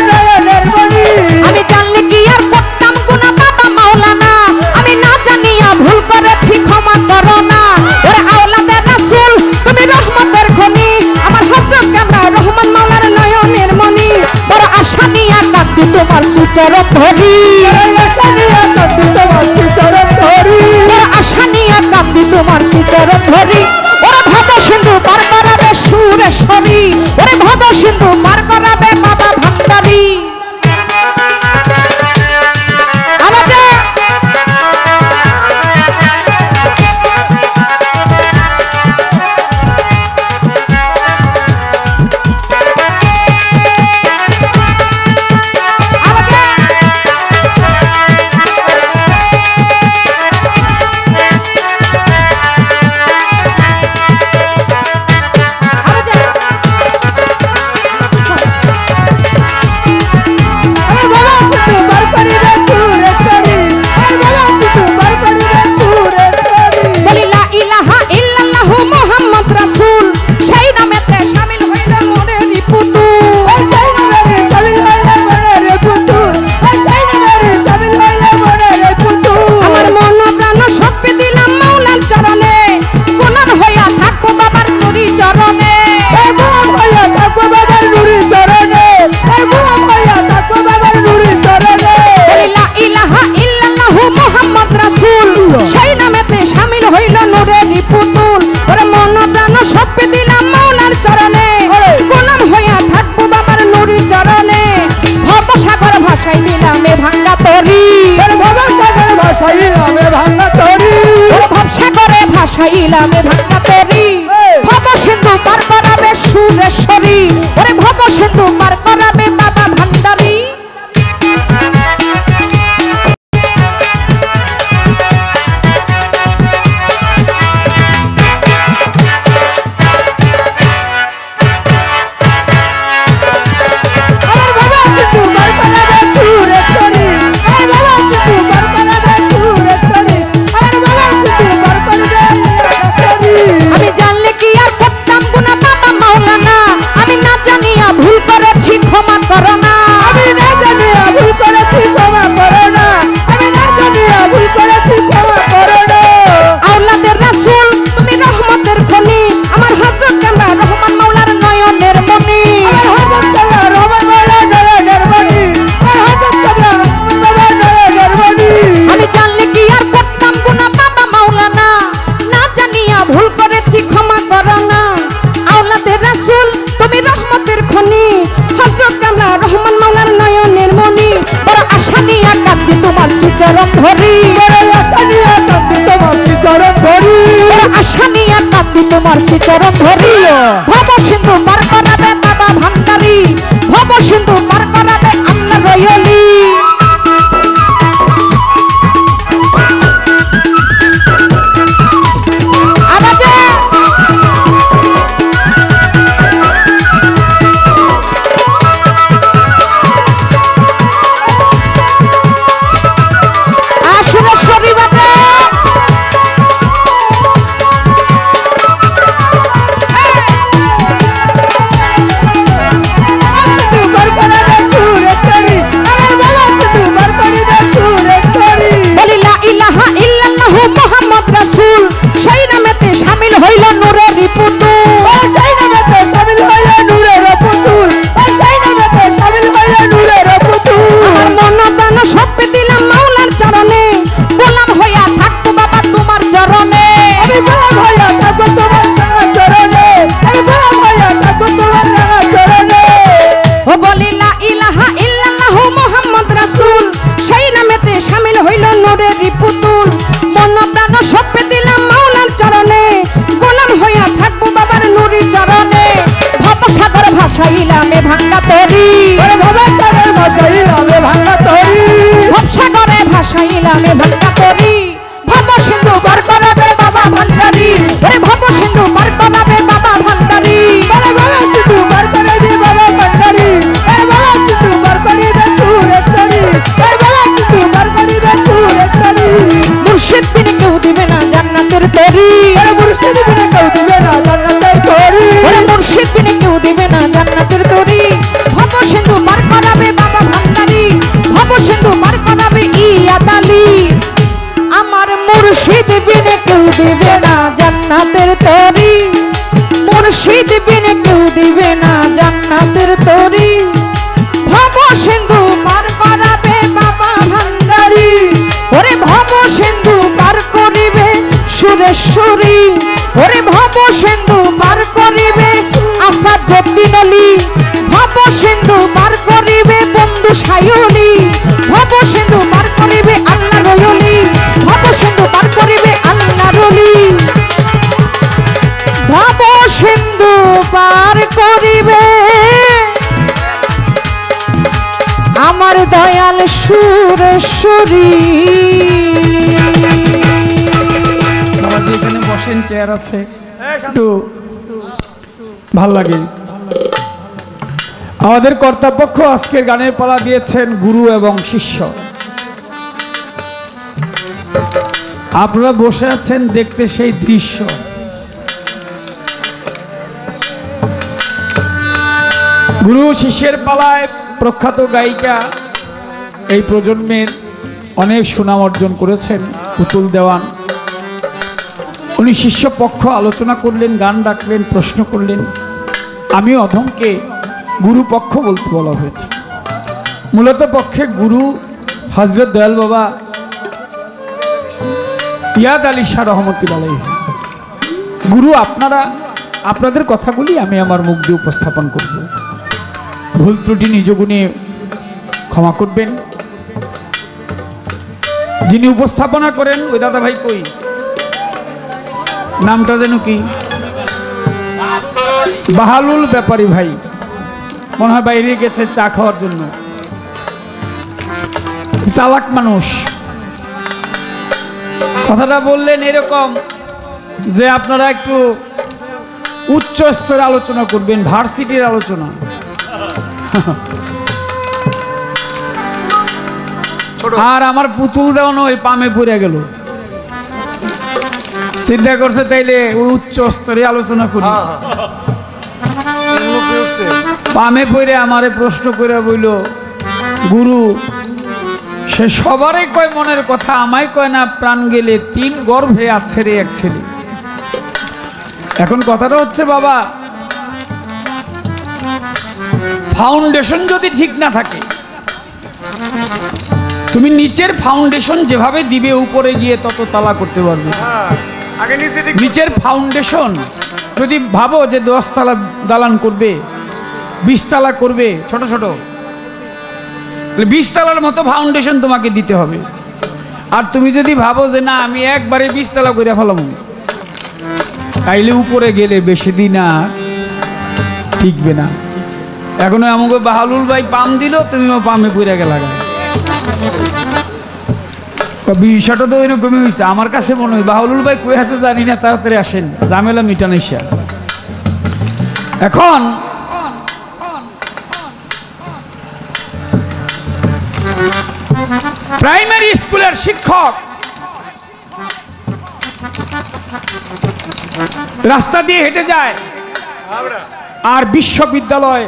নয়নের মনি। আমি জানলে কি আর করতাম গুনাহ বাবা মাওলানা। আমি না জানিয়া ভুল করেছি ক্ষমা করো না। ওরে আওলাদে রাসূল তুমি রহমতের খনি। আমার হযরত কেবলা রহমান মাওলার নয়নের মনি। বড় আশা নিয়া কাঁদি তোমার সুচরণ ধরি। এই আশা নিয়ে কাঁদি তোমার সুচরণ ধরি। বড় আশা নিয়া কাঁদি তোমার সুচরণ ধরি। ওরে ভব সিন্ধু পার করাবে সুরেশ্বরী। ওরে ভব সিন্ধু পার করাবে বাবা ভান্ডারী। আমাদের আমার বাবা সিন্ধু পার করিবে সুরেশ্বরী। আমার বাবা সিন্ধু পার করিবে সুরেশ্বরী। বলি লা ইলাহা ইল্লাল্লাহু মুহাম্মদ রাসূল। সেই নামেতে শামিল হইল মনেরই পুতুল। এই সেই নামের শামিল হইলে মনের পুতুল। এই সেই নামের শামিল হইলে মনের পুতুল। আমার মন প্রাণ সব দিলাম মাওলার চরণে। গোলাম হইয়া থাকবো বাবার নুরি চরণে। এই গোলাম হইয়া থাকবো বাবার নুরি চরণে। এই গোলাম হইয়া থাকবো বাবার নুরি চরণে। বলি লা ইলাহা ইল্লাল্লাহু মুহাম্মদ রাসূল। সেই নামেতে শামিল হইল নূরেরই পুতুল। ওরে মন প্রাণ সব দিলাম মাওলার চরণে। গোলাম হইয়া থাকবো বাবার নুরি চরণে। ভব সাগর ভাষাই দিলাম এ ভাঙ্গা তরি। তোর বাবা সাগর ভাষাইলাম এ ভাঙা তরি। ওরে ভব সাগরে ভাষাইলাম এ ভাঙ্গা তরি। ভব সিন্ধু পার করাবে সুরেশ্বরী। ওরে ভব সিন্ধু পার করাবে বাবা ভান্ডারী। আমার বাবা সিন্ধু পার করাবে সুরেশ্বরী। আমার বাবা সিন্ধু পার করাবে সুরেশ্বরী। আমার বাবা সিন্ধু পার করবে সুরেশ্বরী। আমি জানলে কি আর করতাম গুনাহ বাবা মাওলানা। আমি না জানিয়া ভুল করেছি কান্দি তোমার শ্রীচরণ ধরি, আশা নিয়ে কান্দি তোমার শ্রীচরণ ধরি, আশা নিয়ে কান্দি তোমার শ্রীচরণ ধরি। ভব সিন্ধু পার করাবে বাবা ভান্ডারী, ভব সিন্ধু পার করাবে আল্লাহ রয়লি। ভাসাইলামে ভাঙ্গা তরি, ভবসাগরে ভাসাইলামে ভাঙ্গা তরি, ভবসাগরে ভাসাইলামে ভাঙ্গা তরি। ভব সিন্ধু পার করাবে বাবা ভান্ডারী, ভব সিন্ধু পার করাবে বাবা ভান্ডারী, বাবা সিন্ধু পার করাবে বাবা ভান্ডারী, বাবা সিন্ধু পার করিবে সুরেশ্বরী, বাবা সিন্ধু পার করিবে সুরেশ্বরী। মুর্শিদ বিনে কেউ দিবে না জান্নাতের তরি, মুর্শিদ বিনে কেউ দিবে না জান্নাতের তরি, মুর্শিদ বিনে কেউ দিবে না জান্নাতের তরি। ভব সিন্ধু পার করাবে বাবা ভান্ডারী, ভব সিন্ধু পার করাবে ইয়াদালি। আমার মুর্শিদ বিনে কেউ দিবে না জান্নাতের তরি, মুর্শিদ বিনে কেউ দিবে না জান্নাতের তরি। ভব সিন্ধু পার করাবে বাবা ভান্ডারী, ওরে ভব সিন্ধু পার করিবে সুরেশ্বরী, ওরে ভব সিন্ধু পার করিবে আফা জব্দিনলি, ভব সিন্ধু পার করিবে বন্ধু সায়লি, ভব সিন্ধু পার করিবে আল্লাহ রয়লি, ভব সিন্ধু পার করিবে আল্লাহ রলি। ভব সিন্ধু পার করিবে আমার দয়াল সুরেশ্বরী। এখানে বসেন, চেয়ার আছে, একটু ভাল লাগে। আমাদের কর্তাপক্ষ আজকের গানের পালা দিয়েছেন গুরু এবং শিষ্য। আপনারা বসে আছেন দেখতে সেই দৃশ্য। গুরু শিষ্যের পালায় প্রখ্যাত গায়িকা এই প্রজন্মের অনেক সুনাম অর্জন করেছেন পুতুল দেওয়ান। উনি শিষ্য পক্ষ আলোচনা করলেন, গান ডাকলেন, প্রশ্ন করলেন। আমি অধমকে গুরু পক্ষ বলতে বলা হয়েছে। মূলত পক্ষে গুরু হজরত দয়াল বাবা ইয়াদ আলী শাহ রহমতুল্লাহ আলাইহি। গুরু আপনাদের কথাগুলি আমি আমার মুখ দিয়ে উপস্থাপন করব। ভুল ত্রুটি নিজ গুণে ক্ষমা করবেন। যিনি উপস্থাপনা করেন ওই দাদা ভাই কই, নামটা যেন কি, বাহালুল ব্যাপারী ভাই, মনে হয় বাইরে গেছে চা খাওয়ার জন্য। চালাক মানুষ। কথাটা বললেন এরকম যে আপনারা একটু উচ্চ স্তরে আলোচনা করবেন, ভার্সিটির আলোচনা। আর আমার পুতুল দেওয়ানো ওই পামে পড়ে গেল। চিন্তা করছে তাইলে ওই উচ্চ স্তরে আলোচনা করি। পামে পড়ে আমারে প্রশ্ন করে বইল, গুরু সে সবারই কয় মনের কথা, আমায় কয় না প্রাণ গেলে 3 গর্ভে আছে রে এক ছেলে। এখন কথাটা হচ্ছে বাবা, ফাউন্ডেশন যদি ঠিক না থাকে, তুমি নিচের ফাউন্ডেশন যেভাবে দিবে উপরে গিয়ে তত তালা করতে পারবে। নিচের ফাউন্ডেশন যদি ভাবো যে 10 তালা দালান করবে, 20 তালা করবে, ছোট ছোট, 20 তলার মতো ফাউন্ডেশন তোমাকে দিতে হবে। আর তুমি যদি ভাবো যে না আমি একবারে 20 তলা করে ফেলাম, তাইলে উপরে গেলে বেশি দিন আর টিকবে না। এখনো আমাকে বাহালুল ভাই পাম দিল, তুমিও পামে পড়ে গেলা। বিষয়টা তো এরকমই হয়েছে। আমার কাছে মনে হয় বাহালুল ভাই কই আছে জানি না, তাড়াতাড়ি আসেন, ঝামেলা মিটানেশা। এখন প্রাইমারি স্কুলের শিক্ষক রাস্তা দিয়ে হেঁটে যায়, আর বিশ্ববিদ্যালয়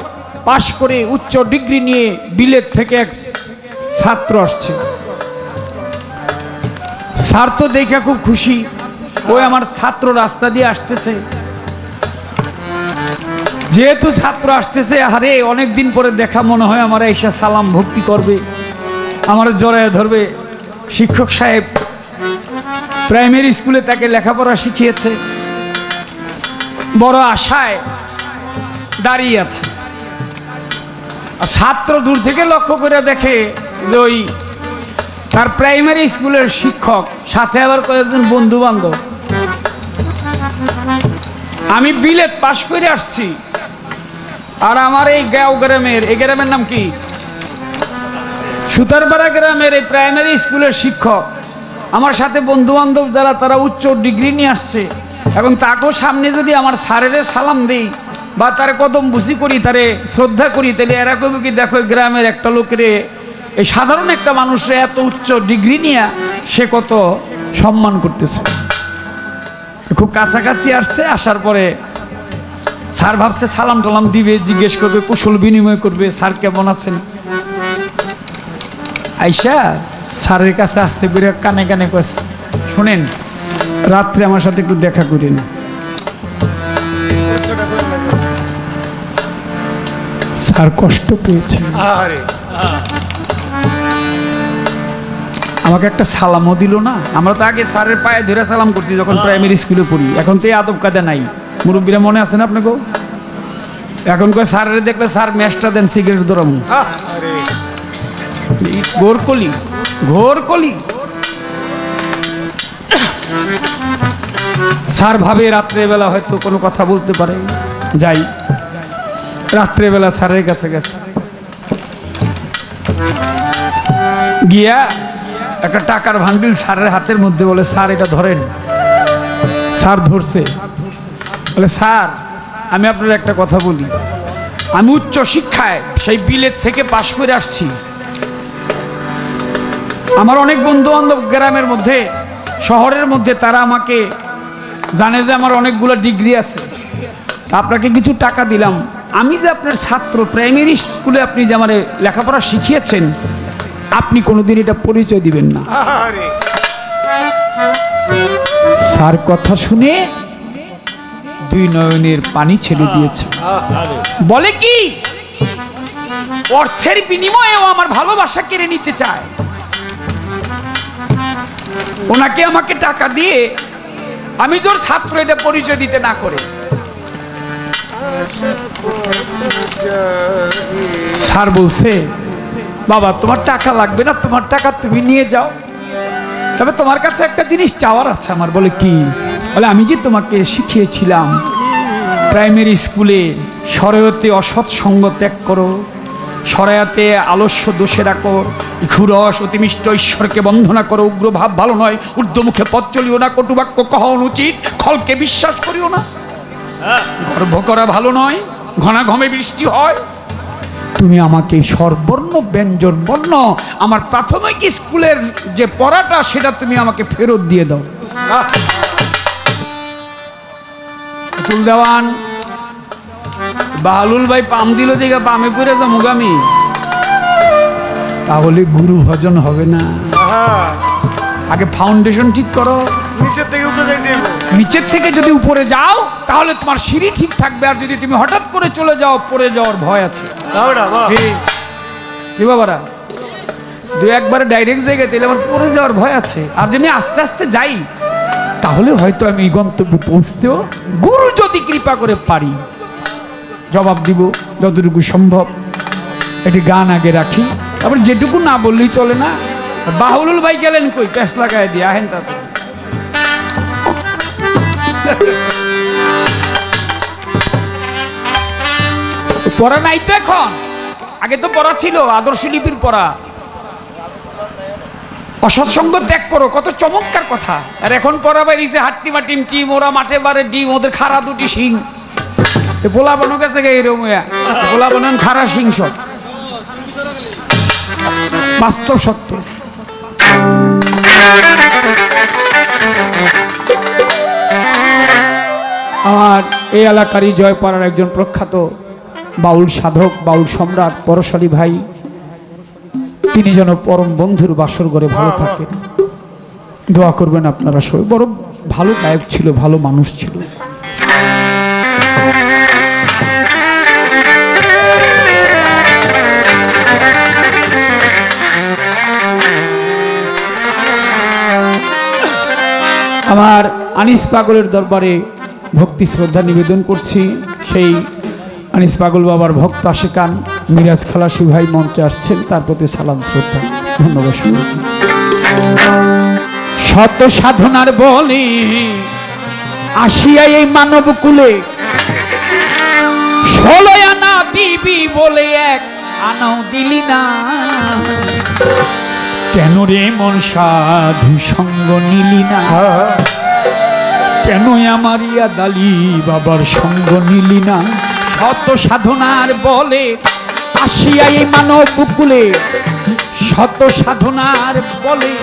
পাশ করে উচ্চ ডিগ্রি নিয়ে বিলেত থেকে এক ছাত্র আসছে। স্যার তো দেখে খুব খুশি, ওই আমার ছাত্র রাস্তা দিয়ে আসতেছে। যেহেতু ছাত্র আসতেছে, আরে অনেকদিন পরে দেখা, মনে হয় আমার এসে সালাম ভক্তি করবে, আমার জড়ায় ধরবে। শিক্ষক সাহেব প্রাইমারি স্কুলে তাকে লেখাপড়া শিখিয়েছে, বড় আশায় দাঁড়িয়ে আছে। আর ছাত্র দূর থেকে লক্ষ্য করে দেখে যে ওই তার প্রাইমারি স্কুলের শিক্ষক, সাথে আবার কয়েকজন বন্ধু বান্ধব। আমি বিলেত পাশ করে আসছি, আর আমার এই গাঁও গ্রামের, এই গ্রামের নাম কি, সুতারপাড়া গ্রামের এই প্রাইমারি স্কুলের শিক্ষক, আমার সাথে বন্ধু বান্ধব যারা, তারা উচ্চ ডিগ্রি নিয়ে আসছে। এখন তাকেও সামনে যদি আমার স্যারেরে সালাম দিই বা তার কদম বুঝি করি, তারে শ্রদ্ধা করি, তাহলে এরা কবে কি দেখো গ্রামের একটা লোকের, এই সাধারণ একটা মানুষের এত উচ্চ ডিগ্রি নিয়ে সে কত সম্মান করতেছে। খুব কাছাকাছি আসছে, আসার পরে স্যার ভাবছে সালাম টালাম দিবে, জিজ্ঞেস করবে, কুশল বিনিময় করবে, স্যার কেমন আছেন। আইসা স্যারের কাছে আসতে পেরে কানে কানে কয়েছে, শোনেন রাত্রে আমার সাথে একটু দেখা করেন। স্যার কষ্ট পেয়েছে, আমাকে একটা সালামও দিল না। আমরা তো আগে স্যারের পায়ে ধরে সালাম করছি যখন প্রাইমারি স্কুলে পড়ি, এখন তো এই আদব কায়দা নাই। মুরব্বীরা মনে আছে না আপনাকে? এখন কয় স্যারের দেখলে স্যার ম্যাচটা দেন, সিগারেট ধরাম, ঘোর কলি, ঘোর কলি। স্যার ভাবে রাত্রেবেলা হয়তো কোনো কথা বলতে পারে, যাই। রাত্রেবেলা স্যারের কাছে গেছে, গিয়া একটা টাকার ভান্ডিল স্যারের হাতের মধ্যে, বলে স্যার এটা ধরেন। স্যার ধরছে, বলে স্যার আমি আপনার একটা কথা বলি, আমি উচ্চ শিক্ষায় সেই বিলেত থেকে পাশ করে আসছি। আমার অনেক বন্ধু বান্ধব গ্রামের মধ্যে, শহরের মধ্যে, তারা আমাকে জানে যে আমার অনেকগুলো ডিগ্রি আছে। আপনাকে কিছু টাকা দিলাম, আমি যে আপনার ছাত্র, প্রাইমারি স্কুলে আপনি যে আমার লেখাপড়া শিখিয়েছেন, আপনি কোনোদিন এটা পরিচয় দিবেন না। স্যার কথা শুনে দুই নয়নের পানি ছেড়ে দিয়েছে। বলে কি অর্থের বিনিময়েও আমার ভালোবাসা কেড়ে নিতে চায়। ওনাকে আমাকে টাকা দিয়ে আমি তোর ছাত্র এটা পরিচয় দিতে না করে, স্যার বলছে বাবা তোমার টাকা লাগবে না, তোমার টাকা তুমি নিয়ে যাও, তবে তোমার কাছে একটা জিনিস চাওয়ার আছে আমার। বলে কি? বলে আমি যে তোমাকে শিখিয়েছিলাম প্রাইমারি স্কুলে সরয়তে অসৎ সঙ্গ ত্যাগ করো, সরায়াতে আলস্য দোষে রাখো, ইক্ষুরস অতিমিষ্ট ঈশ্বরকে বন্ধনা করো, উগ্র ভাব ভালো নয়, ঊর্ধ্বমুখে পথ চলিও না, কটুবাক্য কহা অনুচিত, খলকে বিশ্বাস করিও না, গর্ব করা ভালো নয়, ঘনাঘমে বৃষ্টি হয়। তুমি আমাকে স্বরবর্ণ ব্যঞ্জন বর্ণ আমার প্রাথমিক স্কুলের যে পড়াটা সেটা তুমি আমাকে ফেরত দিয়ে দাও। পুতুল দেওয়ান বাহালুল ভাই পাম দিল দিকে পামে পড়ে যা মুগামি, তাহলে গুরু ভজন হবে না। আগে ফাউন্ডেশন ঠিক করো, নিচের থেকে যদি উপরে যাও তাহলে তোমার সিঁড়ি ঠিক থাকবে, আর যদি তুমি হঠাৎ করে চলে যাও পড়ে যাওয়ার ভয় আছে। কি বাবারা, দু একবারে ডাইরেক্ট জায়গায় তাহলে আমার পড়ে যাওয়ার ভয় আছে, আর যদি আস্তে আস্তে যাই তাহলে হয়তো আমি গন্তব্যে পৌঁছতেও গুরু যদি কৃপা করে পারি জবাব দিব যতটুকু সম্ভব। একটি গান আগে রাখি। তারপর যেটুকু না বললেই চলে না। বাহুলুল ভাই গেলেন কই, প্যাস লাগাই দিয়ে আহেন তাতে। পড়া নাই তো এখন, আগে তো পড়া ছিল, আদর্শ লিপির পড়া। অসৎসঙ্গ ত্যাগ করো, কত চমৎকার কথা। আর এখন পড়া বাইরিছে হাট্টি মাটিম টিম, ওরা মাঠে বারে ডিম, ওদের খাড়া দুটি শিং। পোলা বানো গেছে গে এরকম, পোলা বানান খাড়া শিং সব, বাস্তব সত্য। আমার এই এলাকারই জয়পাড়ার একজন প্রখ্যাত বাউল সাধক, বাউল সম্রাট পরশালী ভাই, তিনি যেন পরম বন্ধুর বাসর ঘরে ভালো থাকেন, দোয়া করবেন আপনারা সবাই। বড় ভালো গায়ক ছিল, ভালো মানুষ ছিল। আমার আনিস পাগলের দরবারে ভক্তি শ্রদ্ধা নিবেদন করছি। সেই আনিস পাগল বাবার ভক্ত আশিকান মিরাজ খালাসি ভাই মঞ্চে আসছেন, তার প্রতি সালাম শ্রদ্ধা, ধন্যবাদ। শত সাধনার বলে আসিয়া এই মানব কুলে, 16 আনা দিবি বলে 1 আনাও দিলি না। কেন রে মন সাধু সঙ্গ নিলি না, কেন আমার ইয়াদালি বাবার সঙ্গ নিলি না। শত সাধনার বলে আসিয়া এই মানব কুলে, শত সাধনার বলে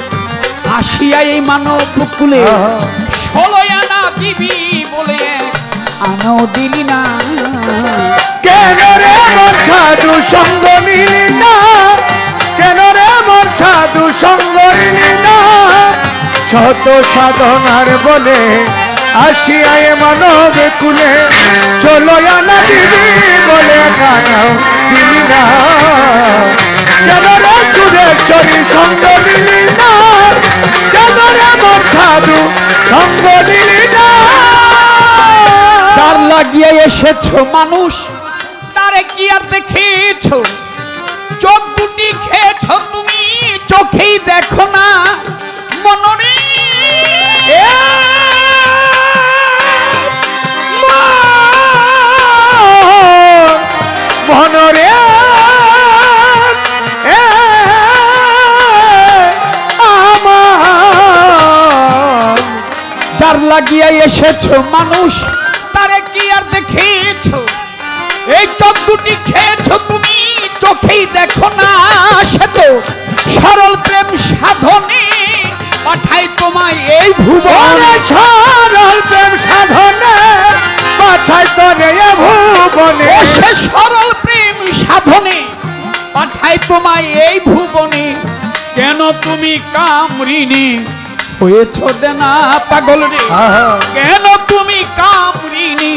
আসিয়া এই মানব কুলে, 16 আনা দিবি বলে আনাও দিলি না। কেন রে মোর সাধু সঙ্গ নিলি না, কেন রে মোর সাধু সঙ্গ নিলি না। শত সাধনার বলে আসিয়ায় মানব কুলে, 16 আনা দিবি বলে কানাও দিলি না। কেন রে সুরেশ্বরী সঙ্গ নিলি না, কেন রে মোর সাধু সঙ্গ নিলি না। তার লাগিয়ে এসেছো মানুষ, তারে কি আর দেখেছো? চোখ দুটি খেয়েছো তুমি, চোখেই দেখো না মনরে। মনরে যার লাগিয়ে এসেছো মানুষ, তারে কি আর দেখেছো? এই চোখ দুটি খেয়েছো তুমি, চোখেই দেখো না। সে তো সরল প্রেম সাধনে পাঠাই তোমায় এই ভুবনে, সরল প্রেম সাধনে পাঠাই তোরে এ ভুবনে। সে সরল প্রেম সাধনে পাঠাই তোমায় এই ভুবনে। কেন তুমি কামরিনী হয়েছো দেনা পাগল রে, কেন তুমি কামরিনী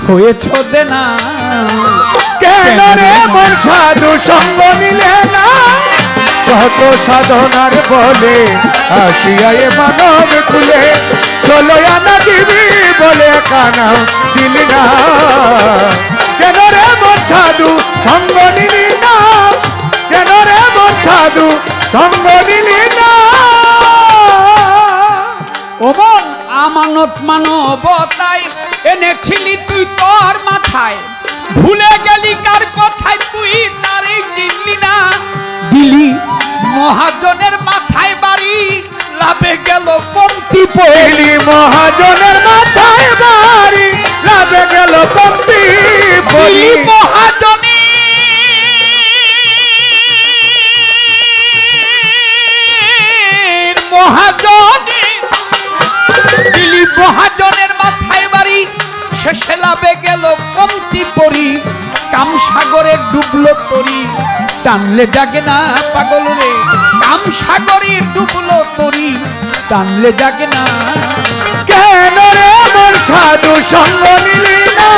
হয়েছো দেনা। কেন রে মন সাধু সঙ্গ নিলে না, কত সাধনার বলে আসিয়ায় মানব কুলে, 16 আনা দিবি বলে কানাও দিলি না। কেন রে মন সাধু সঙ্গ নিলি না, কেন রে মন সাধু সঙ্গ নিলি না। ওমন আমানত মানবতায় এনেছিলি তুই তোর মাথায়, ভুলে গেলি কার কথায় তুই তারে চিনলি না। দিলি মহাজনের মাথায় বাড়ি, লাভে গেল কমতি পেলি মহাজনের মাথায় বাড়ি, লাভে গেল কমতি পড়ি। মহাজনের দিলি মহাজনের মাথায় বাড়ি, শেষে লাভে গেল কমতি পড়ি। কাম সাগরে ডুবলো তরি, টানলে জাগে না পাগল রে। কাম সাগরে ডুবলো তরি, টানলে জাগে না। কেন রে মন সাধু সঙ্গ নিলি না,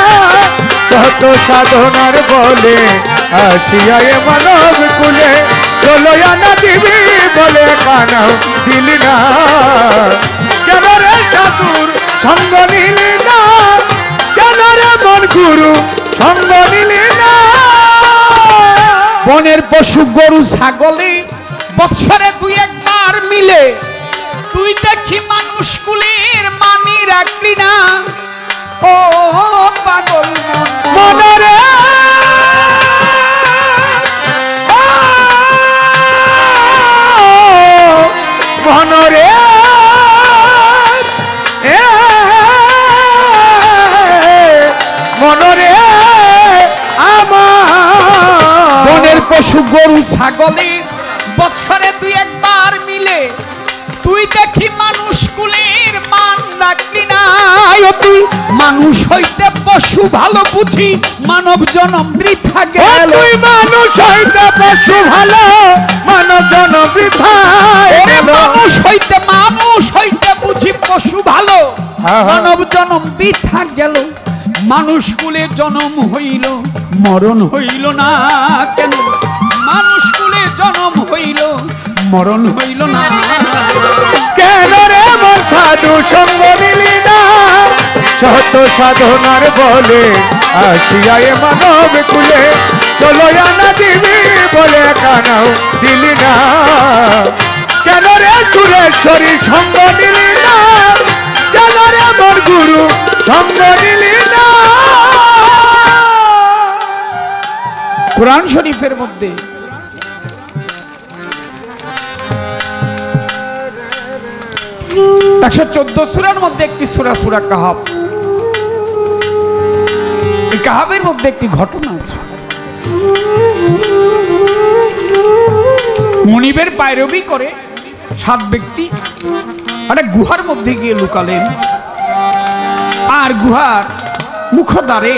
কত সাধনার বলে আসিয়ায় মানব কুলে, 16 আনা দিবি বলে কানাও দিলি না। কেন রে সাধুর সঙ্গ নিলি না, কেন রে মন গুরু সঙ্গ নিলি না। বনের পশু পশু গরু ছাগলে বৎসরে দুই একবার মিলে তুই দেখি মানুষ কুলের মানি রাখবি না ও পাগল মনরে মনরে মনরে আমার বনের পশু গরু ছাগলে বছরে তুই একবার মিলে তুই দেখি মানুষ কুলের মান রাখবি না তুই মানুষ হইতে পশু ভালো বুঝি মানব জনম বৃথা গেল তুই মানুষ হইতে পশু ভালো মানব জনম বৃথা মানুষ হইতে বুঝি পশু ভালো মানব জনম বৃথা গেল মানুষ কুলে জনম হইল মরণ হইল না কেন মানুষ কুলে জনম হইল মরণ হইল না কেন রে মোর সাধু সঙ্গ দিলি না সত সাধনার বলে আসিয়ায় মানব কুলে চলো আনা দিবি বলে কানাও দিলি না কেন রে সুরেশ্বরী সঙ্গ দিলি না কেন রে মোর গুরু সঙ্গ দিলি না কুরআন শরীফের মধ্যে একশো 14 সূরার মধ্যে একটি সূরা সূরা কাহাব। এই কাহাবের মধ্যে একটি ঘটনা আছে। মনিবের পায়রবি করে 7 ব্যক্তি একটা গুহার মধ্যে গিয়ে লুকালেন আর গুহার মুখদ্বারে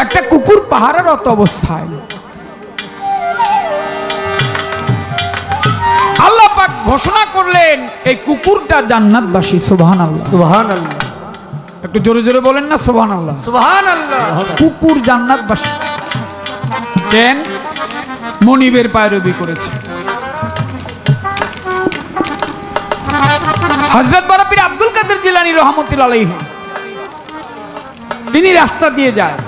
একটা কুকুর পাহারারত অবস্থায়। আল্লাহ পাক ঘোষণা করলেন এই কুকুরটা জান্নাতবাসী। সুবহানাল্লাহ সুবহানাল্লাহ। একটু জোরে জোরে বলেন না সুবহানাল্লাহ। সুবহানাল্লাহ। কুকুর জান্নাতবাসী কেন? মনিবের পায়রবি করেছে। হযরত বড় পীর আব্দুল কাদের জিলানী রহমাতুল্লাহ আলাইহি তিনি রাস্তা দিয়ে যায়।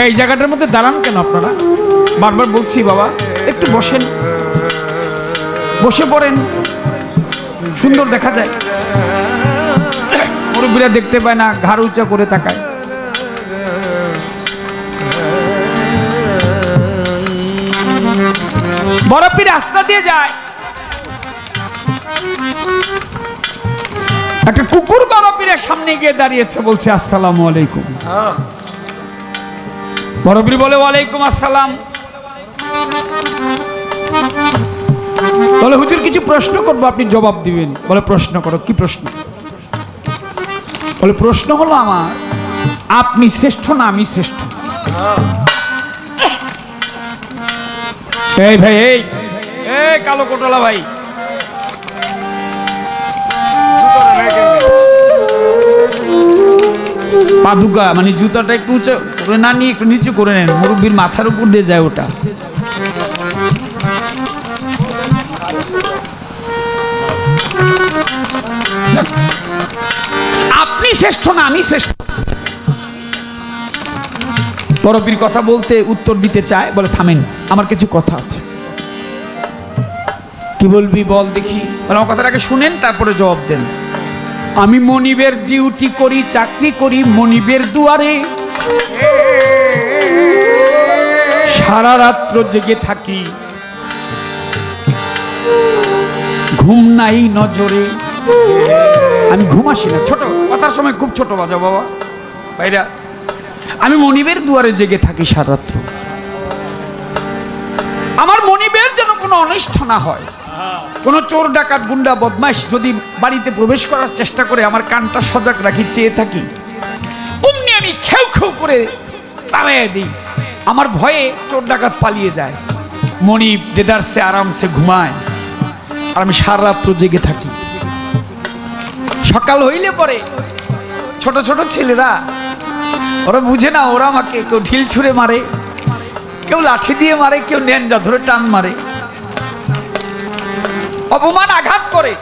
এই জায়গাটার মধ্যে দাঁড়ান কেন আপনারা? বারবার বলছি বাবা একটু বসেন, বসে পড়েন, সুন্দর দেখা যায়। মুরব্বীরা দেখতে পায় না, ঘাড় উঁচা করে তাকায়। বড় পীর রাস্তা দিয়ে যায়, একটা কুকুর বড় পীরের সামনে গিয়ে দাঁড়িয়েছে, বলছে আসসালামু আলাইকুম। বড় পীর বলে ওয়ালাইকুম আসসালাম। বলে হুজুর কিছু প্রশ্ন করবো, আপনি জবাব দিবেন। বলে প্রশ্ন করো। কি প্রশ্ন? বলে প্রশ্ন হলো আমার, আপনি শ্রেষ্ঠ না আমি শ্রেষ্ঠ? এই ভাই, এই কালো কোটলা ভাই, পাদুকা মানে জুতাটা একটু উঁচু করে না নিয়ে একটু নিচু করে নেন, মুরব্বীর মাথার উপর দিয়ে যায় ওটা। আপনি শ্রেষ্ঠ না আমি শ্রেষ্ঠ? বড় পীর কথা বলতে উত্তর দিতে চায়, বলে থামেন, আমার কিছু কথা আছে। কি বলবি বল দেখি। আমার কথাটাকে শুনেন তারপরে জবাব দেন। আমি মনিবের ডিউটি করি, চাকরি করি মনিবের দুয়ারে, সারা রাত্র জেগে থাকি, ঘুম নাই নজরে। আমি ঘুম আসি না, ছোট কথার সময় খুব ছোট বাজা বাবা ভাইরা। আমি মনিবের দুয়ারে জেগে থাকি সারা রাত্র, আমার মনিবের যেন কোনো অনিষ্ট না হয়। কোনো চোর ডাকাত গুন্ডা বদমাইশ যদি বাড়িতে প্রবেশ করার চেষ্টা করে, আমার কানটা সজাগ রাখি, চেয়ে থাকি, অমনি আমি খেউ খেউ করে তাড়াইয়া দিই। আমার ভয়ে চোর ডাকাত পালিয়ে যায়, মনিব দেদারসে আরামসে ঘুমায়, আর আমি সারা রাত্র জেগে থাকি। সকাল হইলে পরে ছোট ছোট ছেলেরা, ওরা বুঝে না, ওরা আমাকে কেউ ঢিল ছুঁড়ে মারে, কেউ লাঠি দিয়ে মারে, কেউ নেঞ্জা ধরে টান মারে, অপমান আঘাত করে।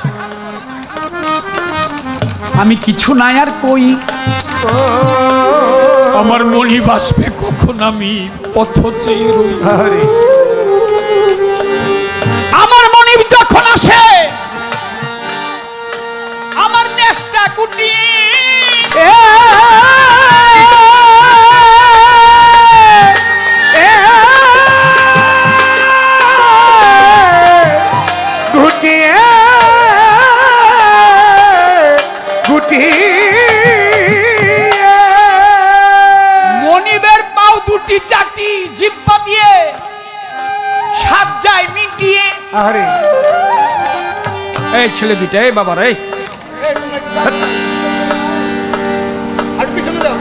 আমি কিছু নাই আর কই, আমার মনি বাসবে কখন, আমি পথ চেয়ে রই। আমার মনিব যখন আসে আমার নেশটা কুটিয়ে মনিবের পাও দুটি চাটি জিব্বা দিয়ে সাত যায় মিটিয়ে। আরে এই ছেলে দুইটা, এই বাবার, এই আর পিছনে যাও,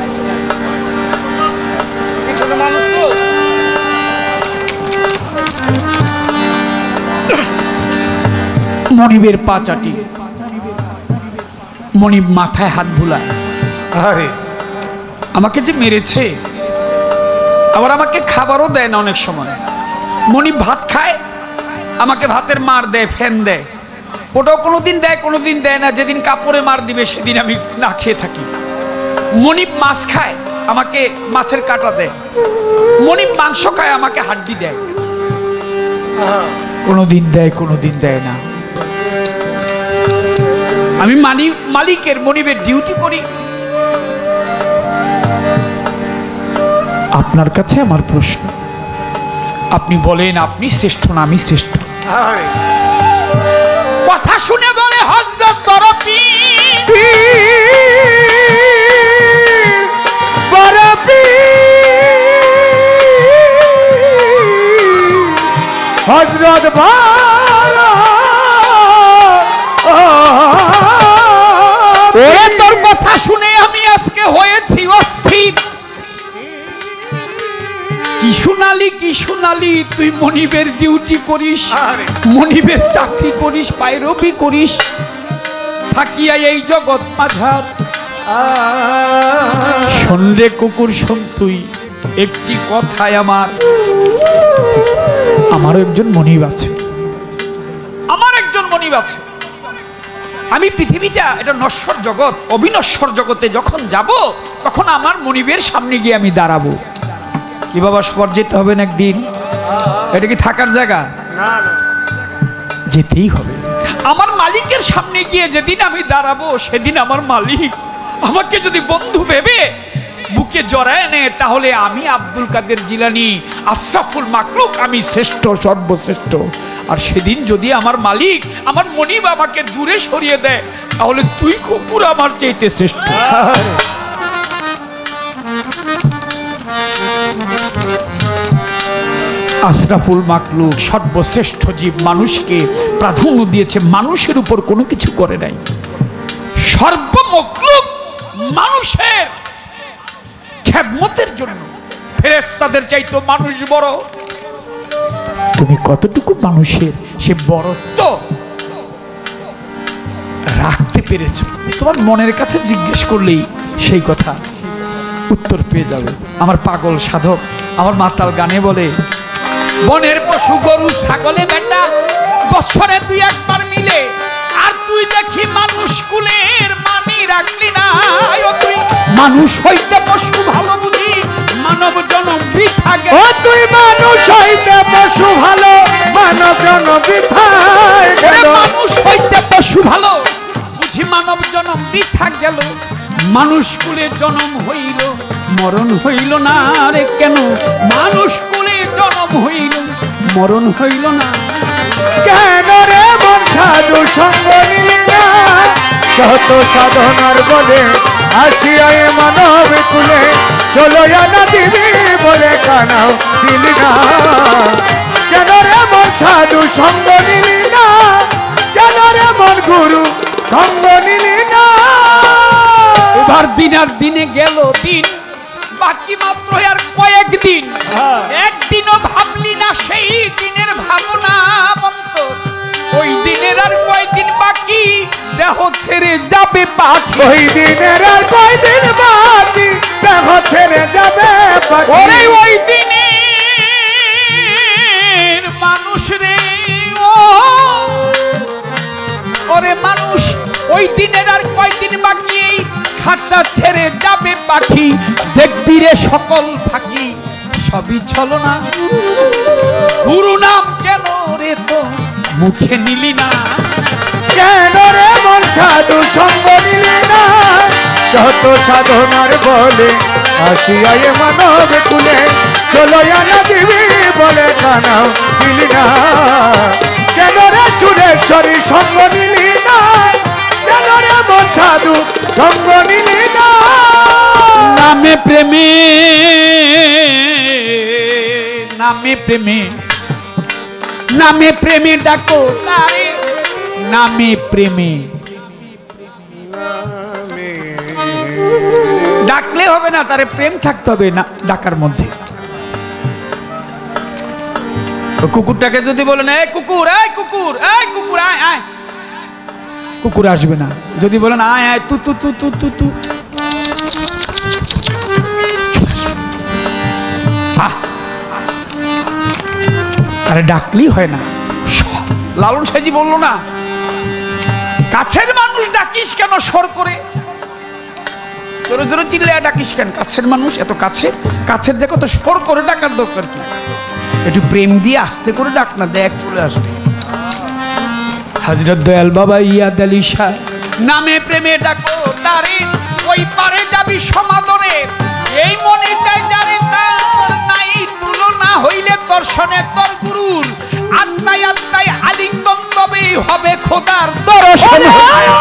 পিছনে মানুষ তো। মনিবের পা চাটি, মনিব মাথায় হাত ভুলায়। আরে আমাকে যে মেরেছে, আবার আমাকে খাবারও দেয় না অনেক সময়। মনিব ভাত খায়, আমাকে ভাতের মার দেয়, ফ্যান দেয়, ওটাও কোনোদিন দেয় কোনোদিন দেয় না। যেদিন কাপড়ে মার দিবে সেদিন আমি না খেয়ে থাকি। মনিব মাছ খায়, আমাকে মাছের কাঁটা দেয়। মনিব মাংস খায়, আমাকে হাড্ডি দেয়। কোনোদিন দেয় কোনোদিন দেয় না। আমি মালিকের মনিবের ডিউটি করি। আপনার কাছে আমার প্রশ্ন, আপনি বলেন আপনি শ্রেষ্ঠ না আমি শ্রেষ্ঠ? কথা শুনে বলে হযরত বরফি হযরত তোর কথা শুনে আমি আজকে হয়েছি অস্থির। কি শোনালি তুই মনিবের ডিউটি করিস, মনিবের চাকরি করিস, পায়রবি করিস, থাকিয়া এই জগৎ মাঝার। শুনলে কুকুর শোন তুই একটি কথায়, আমারও একজন মনিব আছে, আমার একজন মনিব আছে। আমি পৃথিবীটা এটা নশ্বর জগৎ, অবিনশ্বর জগতে যখন যাব তখন আমার মনিবের সামনে গিয়ে আমি দাঁড়াবো। কি বাবা, সবার যেতে হবে না একদিন? এটা কি থাকার জায়গা? যেতেই হবে। আমার মালিকের সামনে গিয়ে যেদিন আমি দাঁড়াবো সেদিন আমার মালিক আমাকে যদি বন্ধু ভেবে বুকে জড়ায় নেয়, তাহলে আমি আব্দুল কাদের জিলানী আশরাফুল মাখলুক, আমি শ্রেষ্ঠ, সর্বশ্রেষ্ঠ। আর সেদিন যদি আমার মালিক আমার মনিব আমাকে দূরে সরিয়ে দেয়, তাহলে তুই কুকুর আমার চাইতে শ্রেষ্ঠ। আশরাফুল মাখলুক সর্বশ্রেষ্ঠ জীব, মানুষকে প্রাধান্য দিয়েছে, মানুষের উপর কোনো কিছু করে নাই। সর্বমখলুক মানুষের খেদমতের জন্য, ফেরেশতাদের চাইতো মানুষ বড়। তুমি কতটুকু মানুষের সে বড়ত্ব রাখতে পেরেছো, তোমার মনের কাছে জিজ্ঞেস করলেই সেই কথা উত্তর পেয়ে যাবে। আমার পাগল সাধক, আমার মাতাল গানে বলে, বনের পশু গরু ছাগলে বেটা বছরে তুই একবার মিলে, আর তুই দেখি মানুষ কুলের মানি রাখলি না। তুই মানুষ হইতে পশু ভালো বুঝি, মানব জনম বৃথা গেল। তুই মানুষ হইতে পশু ভালো, মানব জনম বৃথা গেল। মানুষ হইতে পশু ভালো বুঝি, মানব জনম বৃথা গেল। মানুষ কুলে জনম হইল, মরণ হইল না রে কেন? মানুষ কুলে জনম হইল, মরণ হইল না কেন রে? মন সাধু সঙ্গ নিলি না, যত সাধনার বলে আসিয়াই মানব কুলে, চলো না দিবি বলে কানাও দিলি না। কেন রে মন সাধু সঙ্গ নিলি না, কেন রে মন গুরু সঙ্গ নিলি না? এবার দিন আর দিনে গেল দিন, বাকি মাত্র আর কয়েকদিন। একদিনও ভাবলি না সেই দিনের ভাবনা মন্ত, ওই দিনের আর কয়দিন বাকি, দেহ ছেড়ে যাবে পাখি। ওই দিনের আর কয়দিন বাকি, দেহ ছেড়ে যাবে পাখি। ওরে ওই দিনের মানুষ রে, ওরে মানুষ, ওই দিনের আর কয়দিন বাকি, খাঁচা ছেড়ে যাবে পাখি, দেখবি রে সকল ফাঁকি সবই ছলনা। গুরু নাম কেন রে তো মুখে নিলি না? কেন রে মন সাধু সঙ্গ নিলি না? যত সাধনার বলে আসিয়ায় মানব কুলে, চলো আনা দিবি বলে কানাও দিলি না। কেন রে চুরেশ্বরী সঙ্গ নিলি না? কেন রে মন সাধু সঙ্গ নিলি না? নামে প্রেমে, নামে প্রেমে, নামে প্রেমে ডাকো তারে, নামে প্রেমে ডাকলে হবে না, তারে প্রেম থাকতে হবে না ডাকার মধ্যে। কুকুরটাকে যদি বলেন এই কুকুর, এই কুকুর, এই কুকুর আয় আয়, কুকুর আসবে না। যদি বলেন আয় আয় তু তু তু তু তু তু, আরে ডাকলেই হয় না। লালন সাহেজি বললো না, কাছের মানুষ ডাকিস কেন সর করে, জোরে জোরে চিল্লায় ডাকিস কেন? কাছের মানুষ এত কাছে, কাছের যে কত সর করে ডাকার দরকার কি? একটু প্রেম দিয়ে আস্তে করে ডাক না, দেখ চলে আসবে। হযরত দয়াল বাবা ইয়াদ আলী শাহ, নামে প্রেমে ডাকো তারে, ওই পারে যাবি সমাদরে, এই মনে চাই যারে তার নাই তুলনা, হইলে দর্শনে তোর গুরুর আত্মায় আত্মায় আলিঙ্গন, তবেই হবে খোদার দর্শন।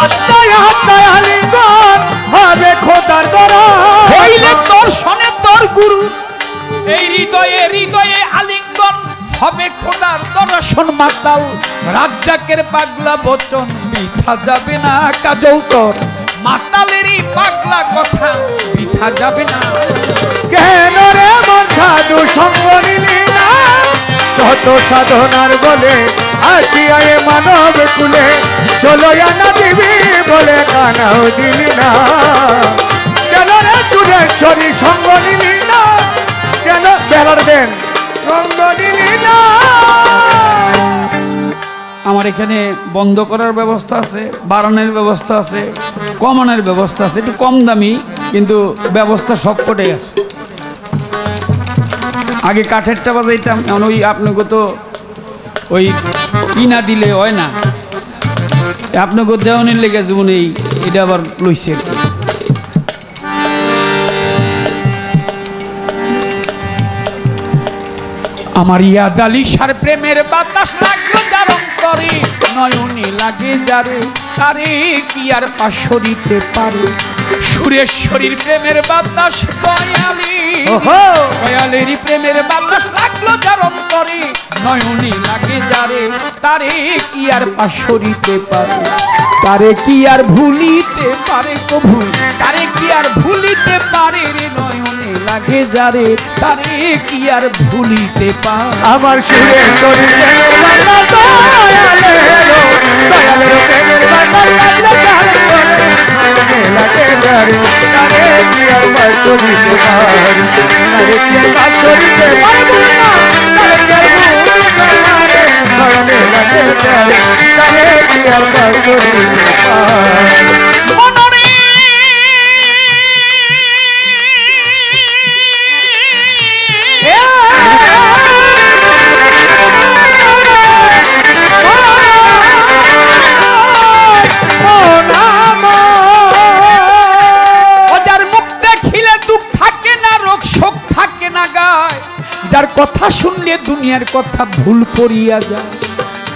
আত্মায় আত্মায় আলিঙ্গন হবে খোদার দর্শন, হইলে দর্শনে তোর গুরু, এই হৃদয়ে হৃদয়ে আলিঙ্গন হবে খোদার দর্শন। মাতাল রাজ্জাকের পাগলা বচন বৃথা যাবে না, কাজল তোর মাতালেরই পাগলা কথা বৃথা যাবে না। কেন রে মন সাধু সঙ্গ নিলি না? কত সাধনার বলে আসিয়ায় মানব কুলে, চলো আনা দিবি বলে কানাও দিলি না। কেন রে চুরেশ্বরী সঙ্গ নিলি না? কেন বেলার দেন সঙ্গ নিলি না? আমার এখানে বন্ধ করার ব্যবস্থা আছে, বাড়ানোর ব্যবস্থা আছে, কমানোর ব্যবস্থা আছে, একটু কম দামি কিন্তু ব্যবস্থা সবকটাই আছে। আগে কাঠেরটা বাজাইতাম, এখন ওই আপনাকে তো ওই না দিলে হয় না, আপনাকে দেওয়ানের লেগে যেমন এটা আবার লইছে। আমার ইয়াদ আলী শাহর প্রেমের বাতাস লাগলো যার অন্তরে, নয়নে লাগে যারে তারে কি আর পাশরিতে পারে। সুরেশ্বরীর প্রেমের বাতাস দয়ালি, দয়ালেরই প্রেমের বাতাস লাগলো যার অন্তরে, নয়নে লাগে যারে তারে কি আর পাশরিতে পারে। তারে কি আর ভুলিতে পারে কভু, তারে কি আর ভুলিতে পারে রে, নয়নে লাগে যারে তারে কি আর ভুলিতে পারে। আমার সুরেশ্বরী প্রেমের বাতাস দয়ালেরও, দয়ালেরও প্রেমের বাতাস লাগলো যার অন্তরে, নয়নে লাগে যারে তারে কি আর পাশরিতে পারে। তারে কি আর পাশরিতে পারবো না, তারে কি আর ভুলিতে পারে, নয়নে লাগে যারে তারে কি আর পাশরিতে পারে। যার কথা শুনলে দুনিয়ার কথা ভুল করিয়া যায়,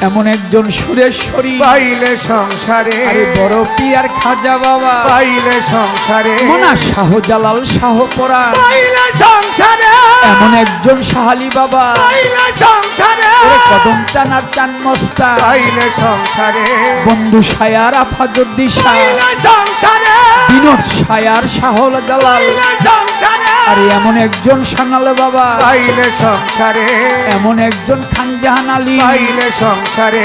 এমন একজন সুরেশ্বরী পাইলে সংসারে, আরে বড় পিয়ার খাজা বাবা পাইলে সংসারে, মোনা শাহজালাল শাহপরা পাইলে সংসারে, এমন একজন শাহালি বাবা পাইলে সংসারে, কদম চানার চান মস্তা পাইলে সংসারে, বন্ধু সায়ার আফাজুদ্দি শাহ, পাইলে সংসারে, বিনোদ সায়ার শাহল জালাল, পাইলে সংসারে, আরে এমন একজন সানাল বাবা, পাইলে সংসারে, এমন একজন খানজাহান আলী, পাইলে সংসারে,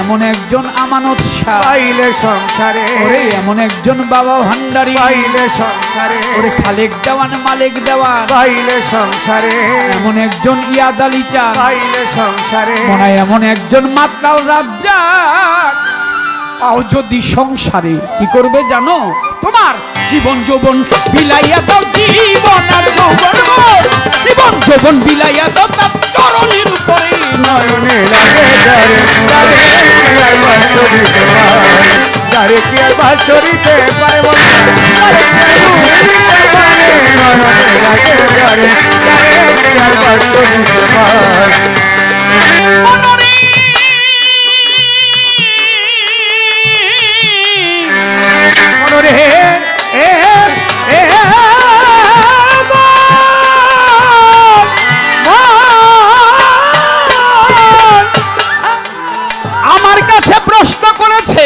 এমন একজন আমানত শাহ, পাইলে সংসারে, ওরে এমন একজন বাবা ভান্ডারী, পাইলে সংসারে, ওরে খালেক দেওয়ান মালিক দেওয়ান, পাইলে সংসারে, এমন একজন ইয়াদ আলী চান, পাইলে সংসারে, মনে হয় এমন একজন মাতলাল রাজ্জাক। পাও যদি সংসারে কি করবে জানো? তোমার জীবন যৌবন বিলাইয়া দাও জীবন আর যৌবন মোর জীবন যৌবন বিলাইয়া দাও তার চরণের উপরে নয়নে লাগে যারে আর বাঁশরিতে পায় যারে কি আর বাঁশরিতে পায় নয়নে লাগে যারে কি আর বাঁশরিতে পায় মনরে আমার কাছে প্রশ্ন করেছে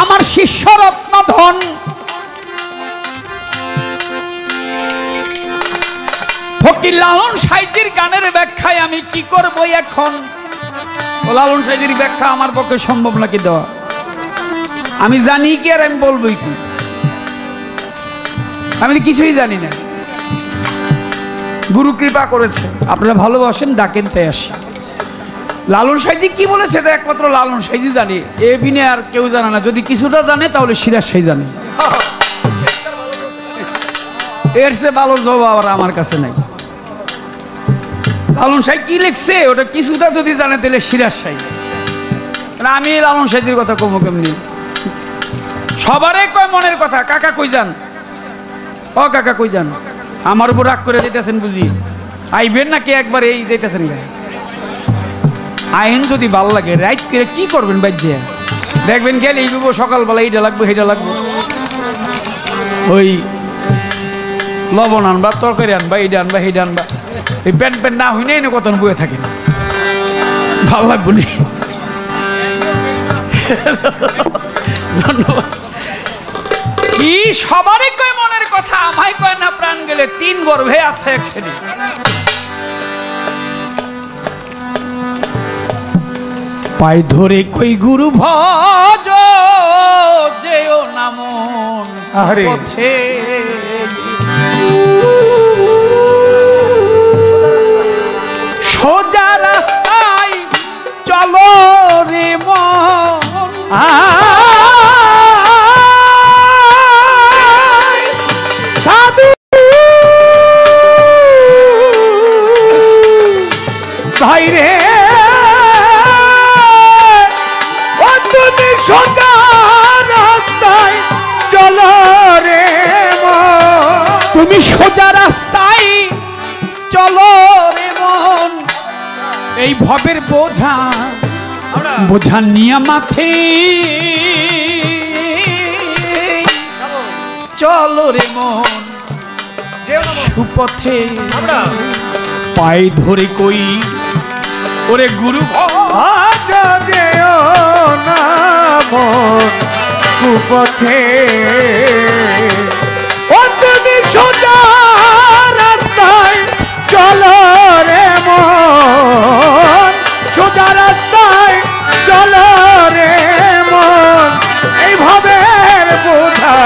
আমার শিষ্য রত্নধন ফকির লালন সাহিত্যের গানের ব্যাখ্যায় আমি কি করব এখন? ও লালন সাহিত্যের ব্যাখ্যা আমার পক্ষে সম্ভব নাকি দেওয়া? আমি জানি কি আর আমি বলবোই কি? আমি তো কিছুই জানি না। গুরু কৃপা করেছে, আপনারা ভালোবাসেন, ডাকেন, তাই আসি। লালন সাইজি কি বলেছে এটা একমাত্র লালন সাইজি জানে, এ বিনে আর কেউ জানে না। যদি কিছুটা জানে তাহলে সিরাজ সাই জানে, এর চেয়ে ভালো জবাব আর আমার কাছে নাই। লালন সাই কি লিখছে ওটা কিছুটা যদি জানে তাহলে সিরাজ সাই। আমি লালন সাইজির কথা কমো কেমনি? সবারে কয় মনের কথা। কাকা কই যান? ও কাকা কই যান? আমার উপর রাগ করে যেতেছেন বুঝি? আইবেন নাকি একবার এই যেতেছেন? আইন যদি ভাল লাগে রাইট করে কি করবেন বাজ্যে? দেখবেন গেলে এই সকালবেলা এইটা লাগবে সেইটা লাগবে, ওই লবণ আনবা, তরকারি আনবা, এইটা আনবা, সেইটা আনবা। এই প্যান্ট প্যান্ট না হইনি না কত বয়ে থাকেন, ভাল লাগবো নি। ধন্যবাদ। কি সবারই কয় মনের কথা, আমায় কয় না প্রাণ গেলে। তিন গর্ভে আছে এক শ্রেণী। পাই ধরে কই গুরু ভজ যেও নামন পথে, সোজা রাস্তায় চলো রে মন। সাধু ভাই রে সোজা রাস্তায় চলো রে মন, তুমি সোজা রাস্তায় চলো রে মন। এই ভবের বোঝা বোঝা নিয়ে মাথে চলো রে মন সুপথে। পাই ধরে কই ওরে গুরু যেও না মন কুপথে, ও তুমি সোজা রাস্তায় চলো রে মন, সোজা রাস্তায় চলো রে মন। এই ভাবের বোঝা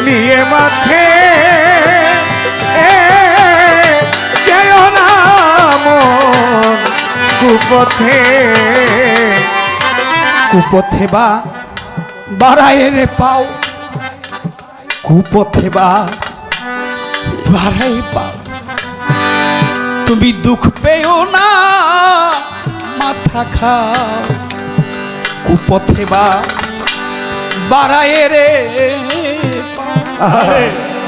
নিয়ে মাথে যেও না মন কুপথে। কুপথে বা বাড়ায় রে পাও, কুপথে বা বাড়াই পাও। তুমি দুঃখ পেও না মাথা খাও, কুপথে বা বাড়ায় রে পাও।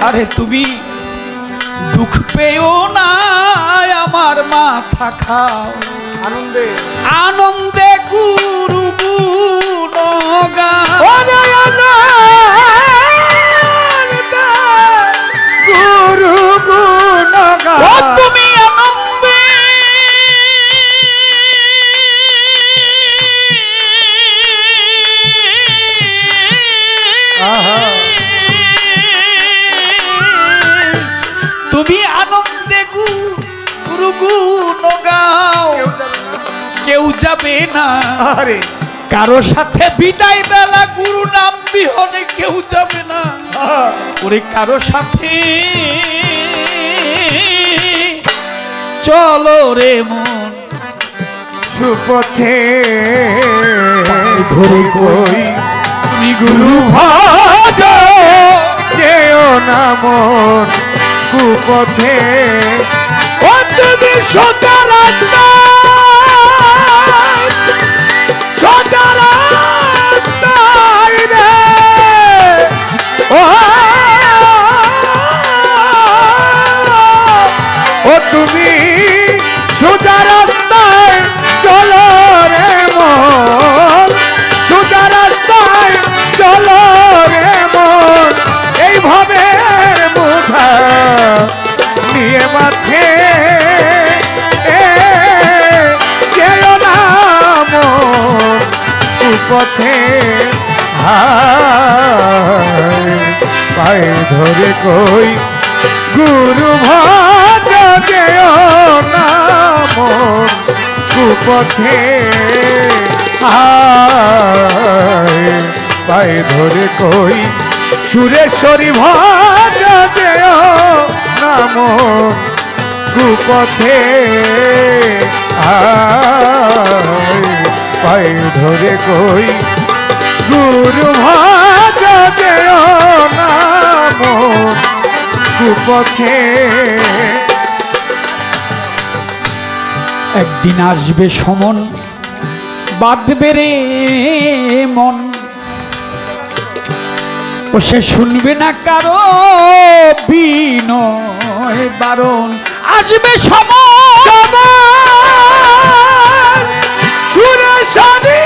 আরে তুমি দুঃখ পেও না আমার মাথা খাও। আনন্দে আনন্দে গুরু গুণগান, গুরু গুণগান। ও তুমি আনন্দে তুমি আনন্দে গুরু গুণ গাও, কেউ যাবে না কারো সাথে বিদায় বেলা গুরু নাম বিহনে কেউ যাবে না। ওরে কারো সাথে চলো রে মন সুপথে ধরে কই তুমি গুরু ভজ যে না মন কুপথে ও তুমি সোজা রাস্তায় সোজা রাস্তায় রে ও তুমি সোজা রাস্তায় চলো রে মন সোজা রাস্তায় চলো রে মন এইভাবে বোঝা নিয়ে মাঠে যেও না মন কুপথে পায়ে ধরে কই গুরু ভাজ যেও না মন কুপথে পায়ে ধরে কই সুরেশ্বরী ভাজ যেও না মন কুপথে পায়ে ধরে কই গুরু ভাজ যেও না মন কুপথে একদিন আসবে সমন বাঁধবে রে মন ও সে শুনবে না কারো বিনয় বারণ আসবে সমন সুরেশ্বরী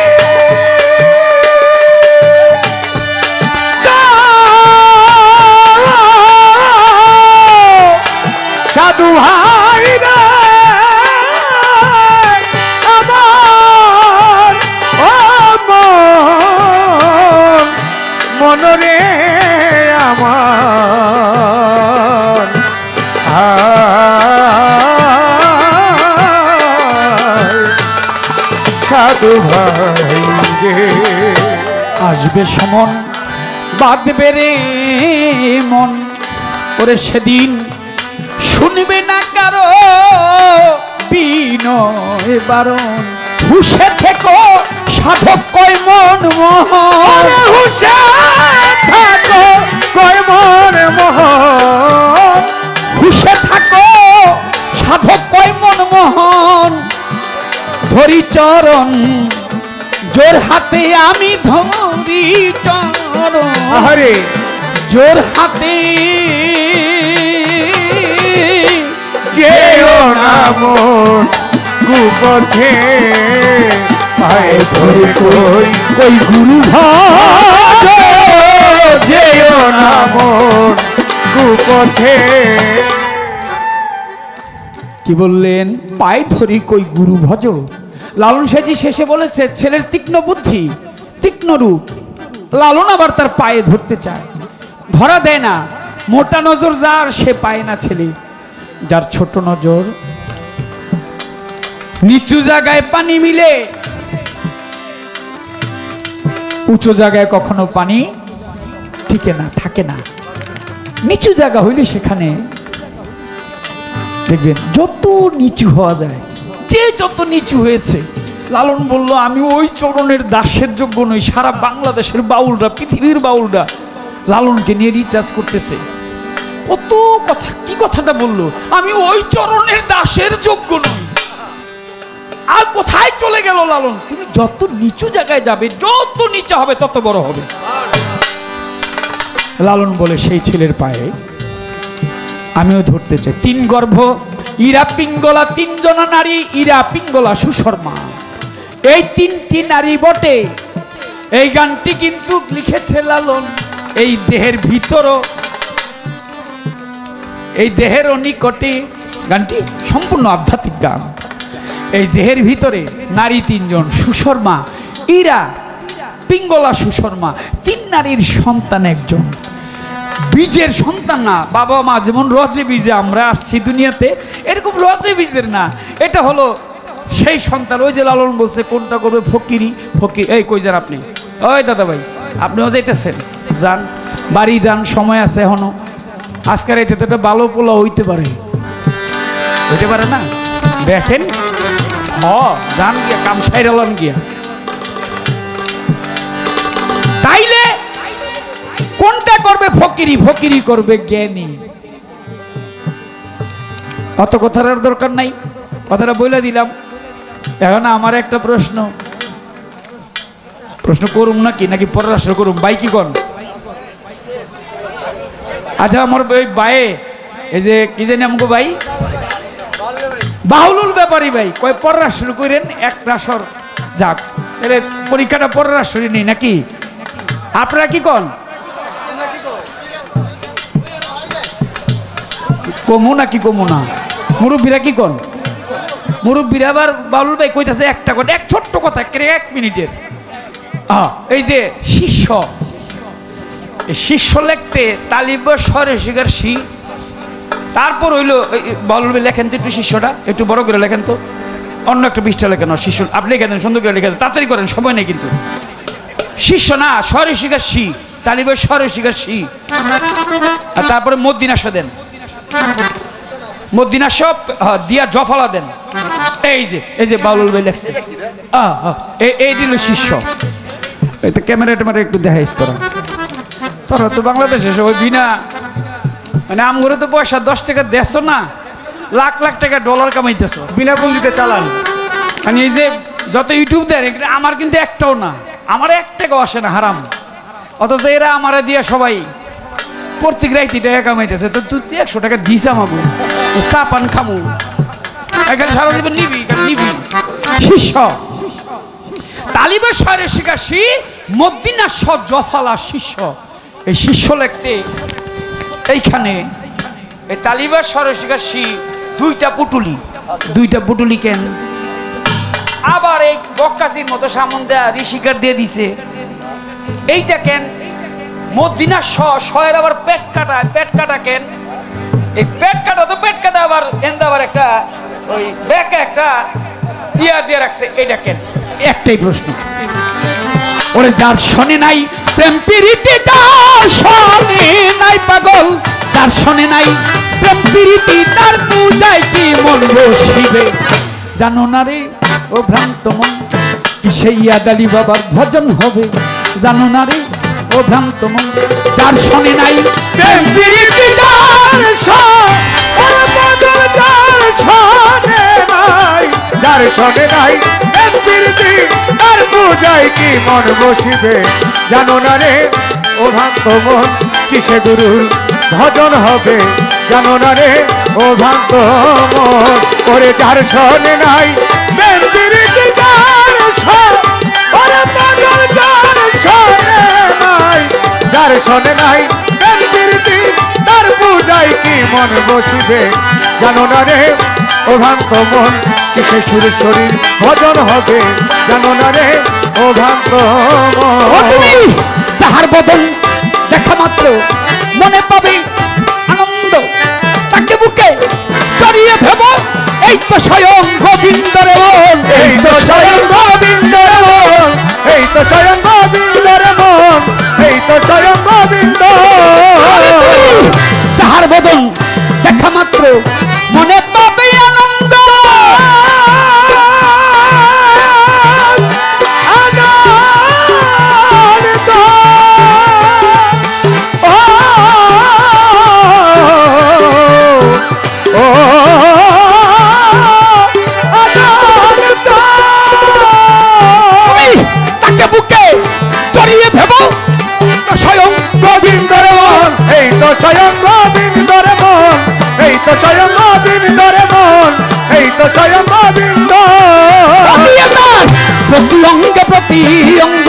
সাধু ভাই রে আমার ও মনরে আমার সাধু ভাই রে আসবে সমন বাঁধবে রে মন ওরে সেদিন শুনবে না কারো বিনয় বারণ হুশে থেকো সাধক কয় মন মোহন হুশে থাকো কয় মন মোহন হুশে থাকো সাধক কয় মন মোহন ধরি চরণ জোর হাতে আমি ধরি চরণ আরে জোর হাতে যেও না মন কুপথে পায়ে ধরে কই কই গুরু ভাজ যেও না মন কুপথে কি বললেন পায়ে ধরি কই গুরু ভজ লালন সাজি শেষে বলেছে ছেলের তীক্ষ্ণ বুদ্ধি তীক্ষ্ণ রূপ লালন আবার তার পায়ে ধরতে চায় ধরা দেয় না মোটা নজর যার সে পায় না ছেলে যার ছোট নজর নিচু জায়গায় পানি মিলে উঁচু জায়গায় কখনো পানি টিকে না থাকে না নিচু জায়গা হইলে সেখানে দেখবেন যত নিচু হওয়া যায় যে যত নিচু হয়েছে লালন বলল আমি ওই চরণের দাসের যোগ্য নই সারা বাংলাদেশের বাউলরা পৃথিবীর বাউলরা লালনকে নিয়ে রিচার্জ করতেছে কত কথা কি কথাটা বললো আমি ওই চরণের দাসের যোগ্য নই আর কোথায় চলে গেল লালন তুমি যত নিচু জায়গায় যাবে যত নিচু হবে তত বড় হবে লালন বলে সেই ছেলের পায়ে আমিও ধরতে চাই তিন গর্ভ ইরা পিঙ্গলা তিনজনা নারী ইরা পিঙ্গলা সুশর্মা এই তিনটি নারী বটে এই গানটি কিন্তু লিখেছে লালন এই দেহের ভিতরও এই দেহের নিকটে গানটি সম্পূর্ণ আধ্যাত্মিক গান এই দেহের ভিতরে নারী তিনজন সুশর্মা ইরা পিঙ্গলা সুশর্মা তিন নারীর সন্তান একজন বীজের সন্তান না বাবা মা যেমন রজে বীজে আমরা আসছি দুনিয়াতে এরকম রজে বীজের না এটা হলো সেই সন্তান ওই যে লালন বলছে কোনটা করবে ফকিরি ফকির এই কই যান আপনি ওই দাদা ভাই আপনিও যাইতেছেন যান বাড়ি যান সময় আছে এখনো আজকের এতে তো একটা ভালো পোলা হইতে পারে না দেখেন যান গিয়া কাম সাইরালাম গিয়া তাইলে মনটা করবে ফকিরি, ফকিরি করবে জ্ঞানী। অত কথার আর দরকার নাই, কথাটা বলে দিলাম। এখন আমার একটা প্রশ্ন করুম নাকি পররাষ্ট্র করুম? ভাই কি কন? আচ্ছা আমার ওই ভাই, এই যে কি জানি আমাকে ভাই বাহুলুল ব্যাপারী ভাই কয় পররাষ্ট্র করেন একটা সর যাক, এর পরীক্ষাটা পররাষ্ট্রই নেই নাকি? আপনারা কি কন? কমু নাকি কমু না? মুরব্বীরা কি কন? মুরব্বীরা আবার বাউল ভাই কইতাছে একটা কথা, এক ছোট্ট কথা, 1 মিনিটের। এই যে শিষ্য, শিষ্য লিখতে তালিব স্বরে শিকার শি, তারপর হইলো বাউল ভাই লেখেন তো একটু, শিষ্যটা একটু বড় করে লেখেন তো, অন্য একটা পৃষ্ঠা লেখেন। শিষ্য আপনি লিখে দেন, সুন্দর করে লিখে দেন, তাড়াতাড়ি করেন, সময় নেই কিন্তু। শিষ্য না, স্বরে শিকার শি, তালিবের স্বরে শিকার শি, আর তারপরে মদ্দিনাশ দেন, মদ্দিনাশ দিয়া জফলা দেন। এই যে বাউল ভাই লেখছে, এই দিল শিষ্য। এই তো ক্যামেরা ট্যামেরা একটু দেখাইস তোরা তো বাংলাদেশে ওই বিনা মানে আমগরে তো পয়সা 10 টাকা দেশ না, লাখ লাখ টাকা ডলার কামাইতেছ বিনা পুঁজিতে চালান। মানে এই যে যত ইউটিউব দেন, আমার কিন্তু একটাও না, আমার 1 টাকাও আসে না, হারাম। অথচ এরা আমারে দিয়ে সবাই প্রত্যেক রাইতে টাকা কামাইতেছে। তো তুই 100 টাকা দিস আমাকে, চা পান খামু, এখানে সারা জীবন নিবি নিবি। শিষ্য তালিবের স্বরে শিকাশি, মদ্দিনা জফালা শিষ্য। এই শিষ্য লিখতে এইখানে এই তালিবের স্বরে শিকাশি 2টা পুটুলি কেন? আবার এই বক্কাসির মতো সামন দেয়া ঋষিকার দিয়ে দিছে, এইটা কেন? মদ্দিনা শয়ের আবার পেট কাটা কেন? এই পেট কাটা আবার এন্দা আবার একটা ওই ব্যাকে একটা ইয়া দিয়ে রাখছে, এইটা কেন? একটাই প্রশ্ন, ওরে যার শোনে নাই প্রেম প্রীতি, তার শোনে নাই পাগল, তার শোনে নাই প্রেম প্রীতি, তার পূজায় কি মন বসিবে? জানো না রে ও ভ্রান্ত মন, কি সেই আদালি বাবার ভজন হবে? জানো না রে ও ভ্রান্ত মন, যার শোনে নাই প্রেম প্রীতি, তার যার শোনে নাই প্রীতি, তার পূজায় কি মন বসিবে? জানো না রে ও ভ্রান্ত মন, কিসে গুরুর ভজন হবে? জানো না রে ও ভ্রান্ত মন, ওরে যার শোনে নাই প্রীতি, যার শোনে নাই প্রীতি, তার পূজায় কি মন বসিবে? জানো না রে ও ভ্রান্ত মন, কিসে সুরেশ্বরীর ভজন হবে? জানো না রে ও ভ্রান্ত মন। তাহার বদন দেখা মাত্র মনে পাবে আনন্দ, তাকে বুকে জড়িয়ে ভেব, এই তো স্বয়ং গোবিন্দর মন, এই তো স্বয়ং গোবিন্দর মন, এই তো স্বয়ং গোবিন্দর মন, এই তো স্বয়ং গোবিন্দ। তাহার বদন দেখা মাত্র মনে পাবে আনন্দ, তাকে বুকে জড়িয়ে ভেব, স্বয়ং গোবিন্দর মন, এই তো স্বয়ং গোবিন্দর মন, এই তো স্বয়ং গোবিন্দর মন, এই তো স্বয়ং গোবিন্দ। প্রতি অঙ্গে প্রতি অঙ্গ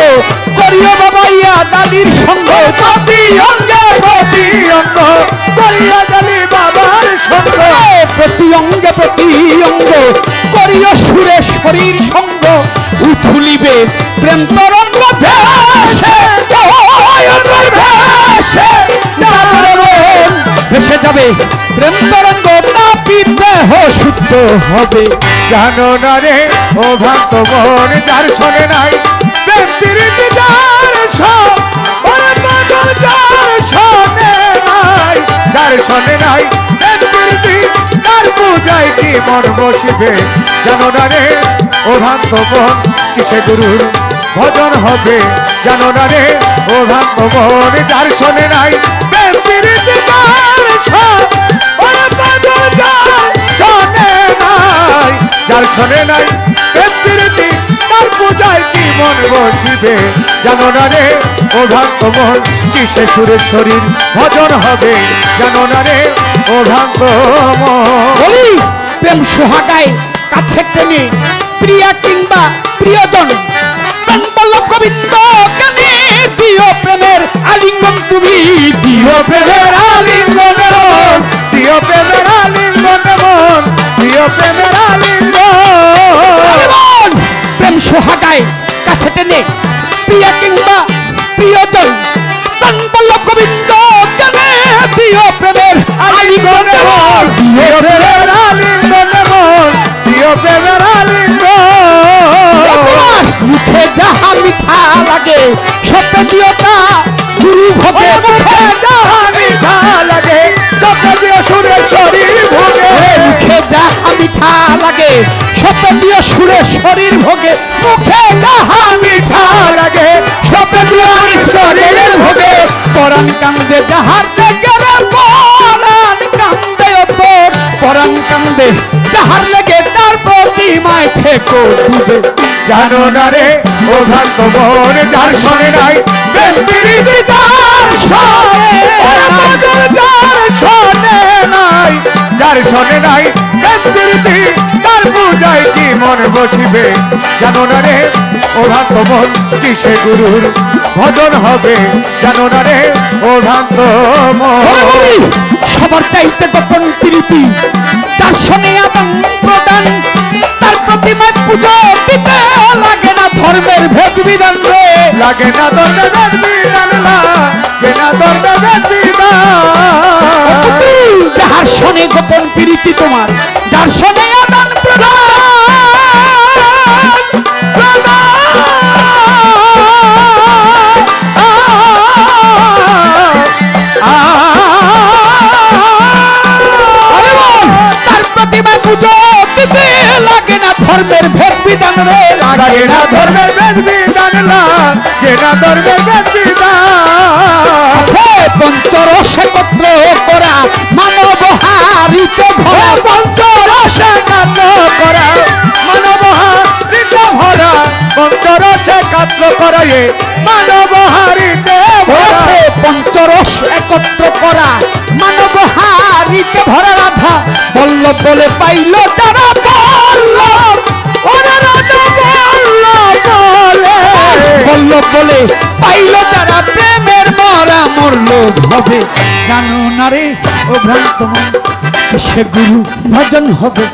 করিও বাবাইয়া দালির সঙ্গ, প্রতি অঙ্গে প্রতি অঙ্গ করিয়া গেলি বাবার সঙ্গ, প্রতি অঙ্গে প্রতি অঙ্গ করিও সুরেশ্বরীর সঙ্গ, উথুলিবে প্রেম তরঙ্গ ভেসে, ভেসে যাবে প্রেম তরঙ্গ, তাপির দেহ শুদ্ধ হবে। জানো না রে ও ভ্রান্ত মন, যার শোনে নাই প্রেম প্রীতি, যার যার শোনে নাই প্রেম প্রীতি, তার পূজায় কি মন বসিবে? জানো না রে ও ভ্রান্ত মন, কিসে গুরুর ভজন হবে জানো না রে ও ভ্রান্ত মন যার শোনে নাই প্রেম প্রীতি তার সব ওরে পাগল যার শোনে নাই প্রেম প্রীতি তার পূজায় কি মন বসিবে জানো না রে ও ভ্রান্ত মন কিসে সুরের শরীর ভজন হবে জানো না রে ও ভ্রান্ত মন বলি প্রেম সোহাগায় কাছে টেনে প্রিয়া কিংবা প্রিয়জন প্রাণ বল্লভ গোবিন্দ কেনে দিও প্রেমের আলিঙ্গন তুমি দিও প্রেমের আলিঙ্গন প্রিয় প্রেমের আলিঙ্গন মন প্রিয় প্রেমের আলিঙ্গন প্রেম সোহাগায় কাছে টেনে প্রিয়া কিংবা প্রিয়জন প্রাণ বল্লভ গোবিন্দ কেনে দিও প্রেমের আলিঙ্গন প্রিয় প্রেমের আলিঙ্গন মন প্রিয় প্রেমের আলিঙ্গন মুখে যাহা মিঠা লাগে সত্যি দিও তা গুরু ভোগে মুখে যাহা মিঠা লাগে সত্যি দিও সুরের শরীর ভোগে মুখে যাহা মিঠা লাগে সত্যি দিও সুরের শরীর ভোগে মুখে যাহা মিঠা লাগে সত্যি দিও শরীর ভোগে পরাণ কান্দে যাহার গেলে পরাণ কান্দে তোর পরাণ কান্দে যাহার লেগে তার প্রতিমায় থেকো ডুবে জানো না রে ও ভ্রান্ত মন যার শোনে নাই প্রেম প্রীতি তার শোনে ওরে পাগল যার শোনে নাই যার শোনে নাই প্রেম প্রীতি তার পূজায় কি মন বসিবে জানো না রে ও ভ্রান্ত মন কিসে গুরুর ভজন হবে জানো না রে ও ভ্রান্ত মন সবার চাইতে গোপন প্রীতি তার শোনে আদান প্রদান তার প্রতিমায় পুজো দিতে লাগে না ধর্মের ভেদ বিধান রে লাগে না দণ্ডে বেদ বিধান লাগে না দণ্ডে বেদ বিধান যাহার শোনে গোপন প্রীতি তোমার যার শোনে আদান প্রদান তার প্রতিমা পুজো দিতে লাগে না ধর্মের ভেদ বিধান রে লাগে না ধর্মের বেদ বিধান লাগে না ধর্মের বেদ বিধান পঞ্চরস একত্র করা মানব হারিতে ভরা পঞ্চরস কাত্র করা মানব হারিতে ভরা পঞ্চরস কাত্র করায়ে মানব হারিতে ভরা পঞ্চরস একত্র করা মানব হারিতে ভরা রাধা বল্লভ বলে পাইল তারা বল্লভ ওরে রাজা বল্লভ বলে পাইল তারা প্রেমের মরা মরল হবে জানো না রে ও ভ্রান্ত মন সে গুরু ভজন হবে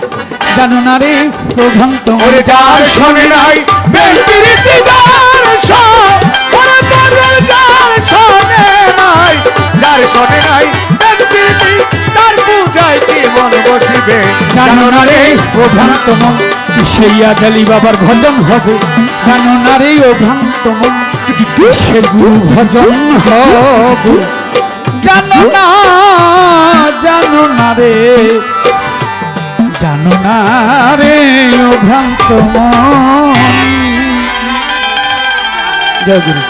জানো না রে ও ভ্রান্ত মন ওরে যার শোনে নাই প্রেম প্রীতি যার সব ওরে পাগল যার শোনে নাই যার শোনে নাই প্রেম প্রীতি তার পূজায় কি মন বসিবে জানো না রে ও ভ্রান্ত মন সেই আজালি বাবার ভজন হবে জানো না রে ও ভ্রান্ত মন সে গুরু ভজন হবে জানো না রে জানো না রে ও ভ্রান্ত মন জয় গুরু।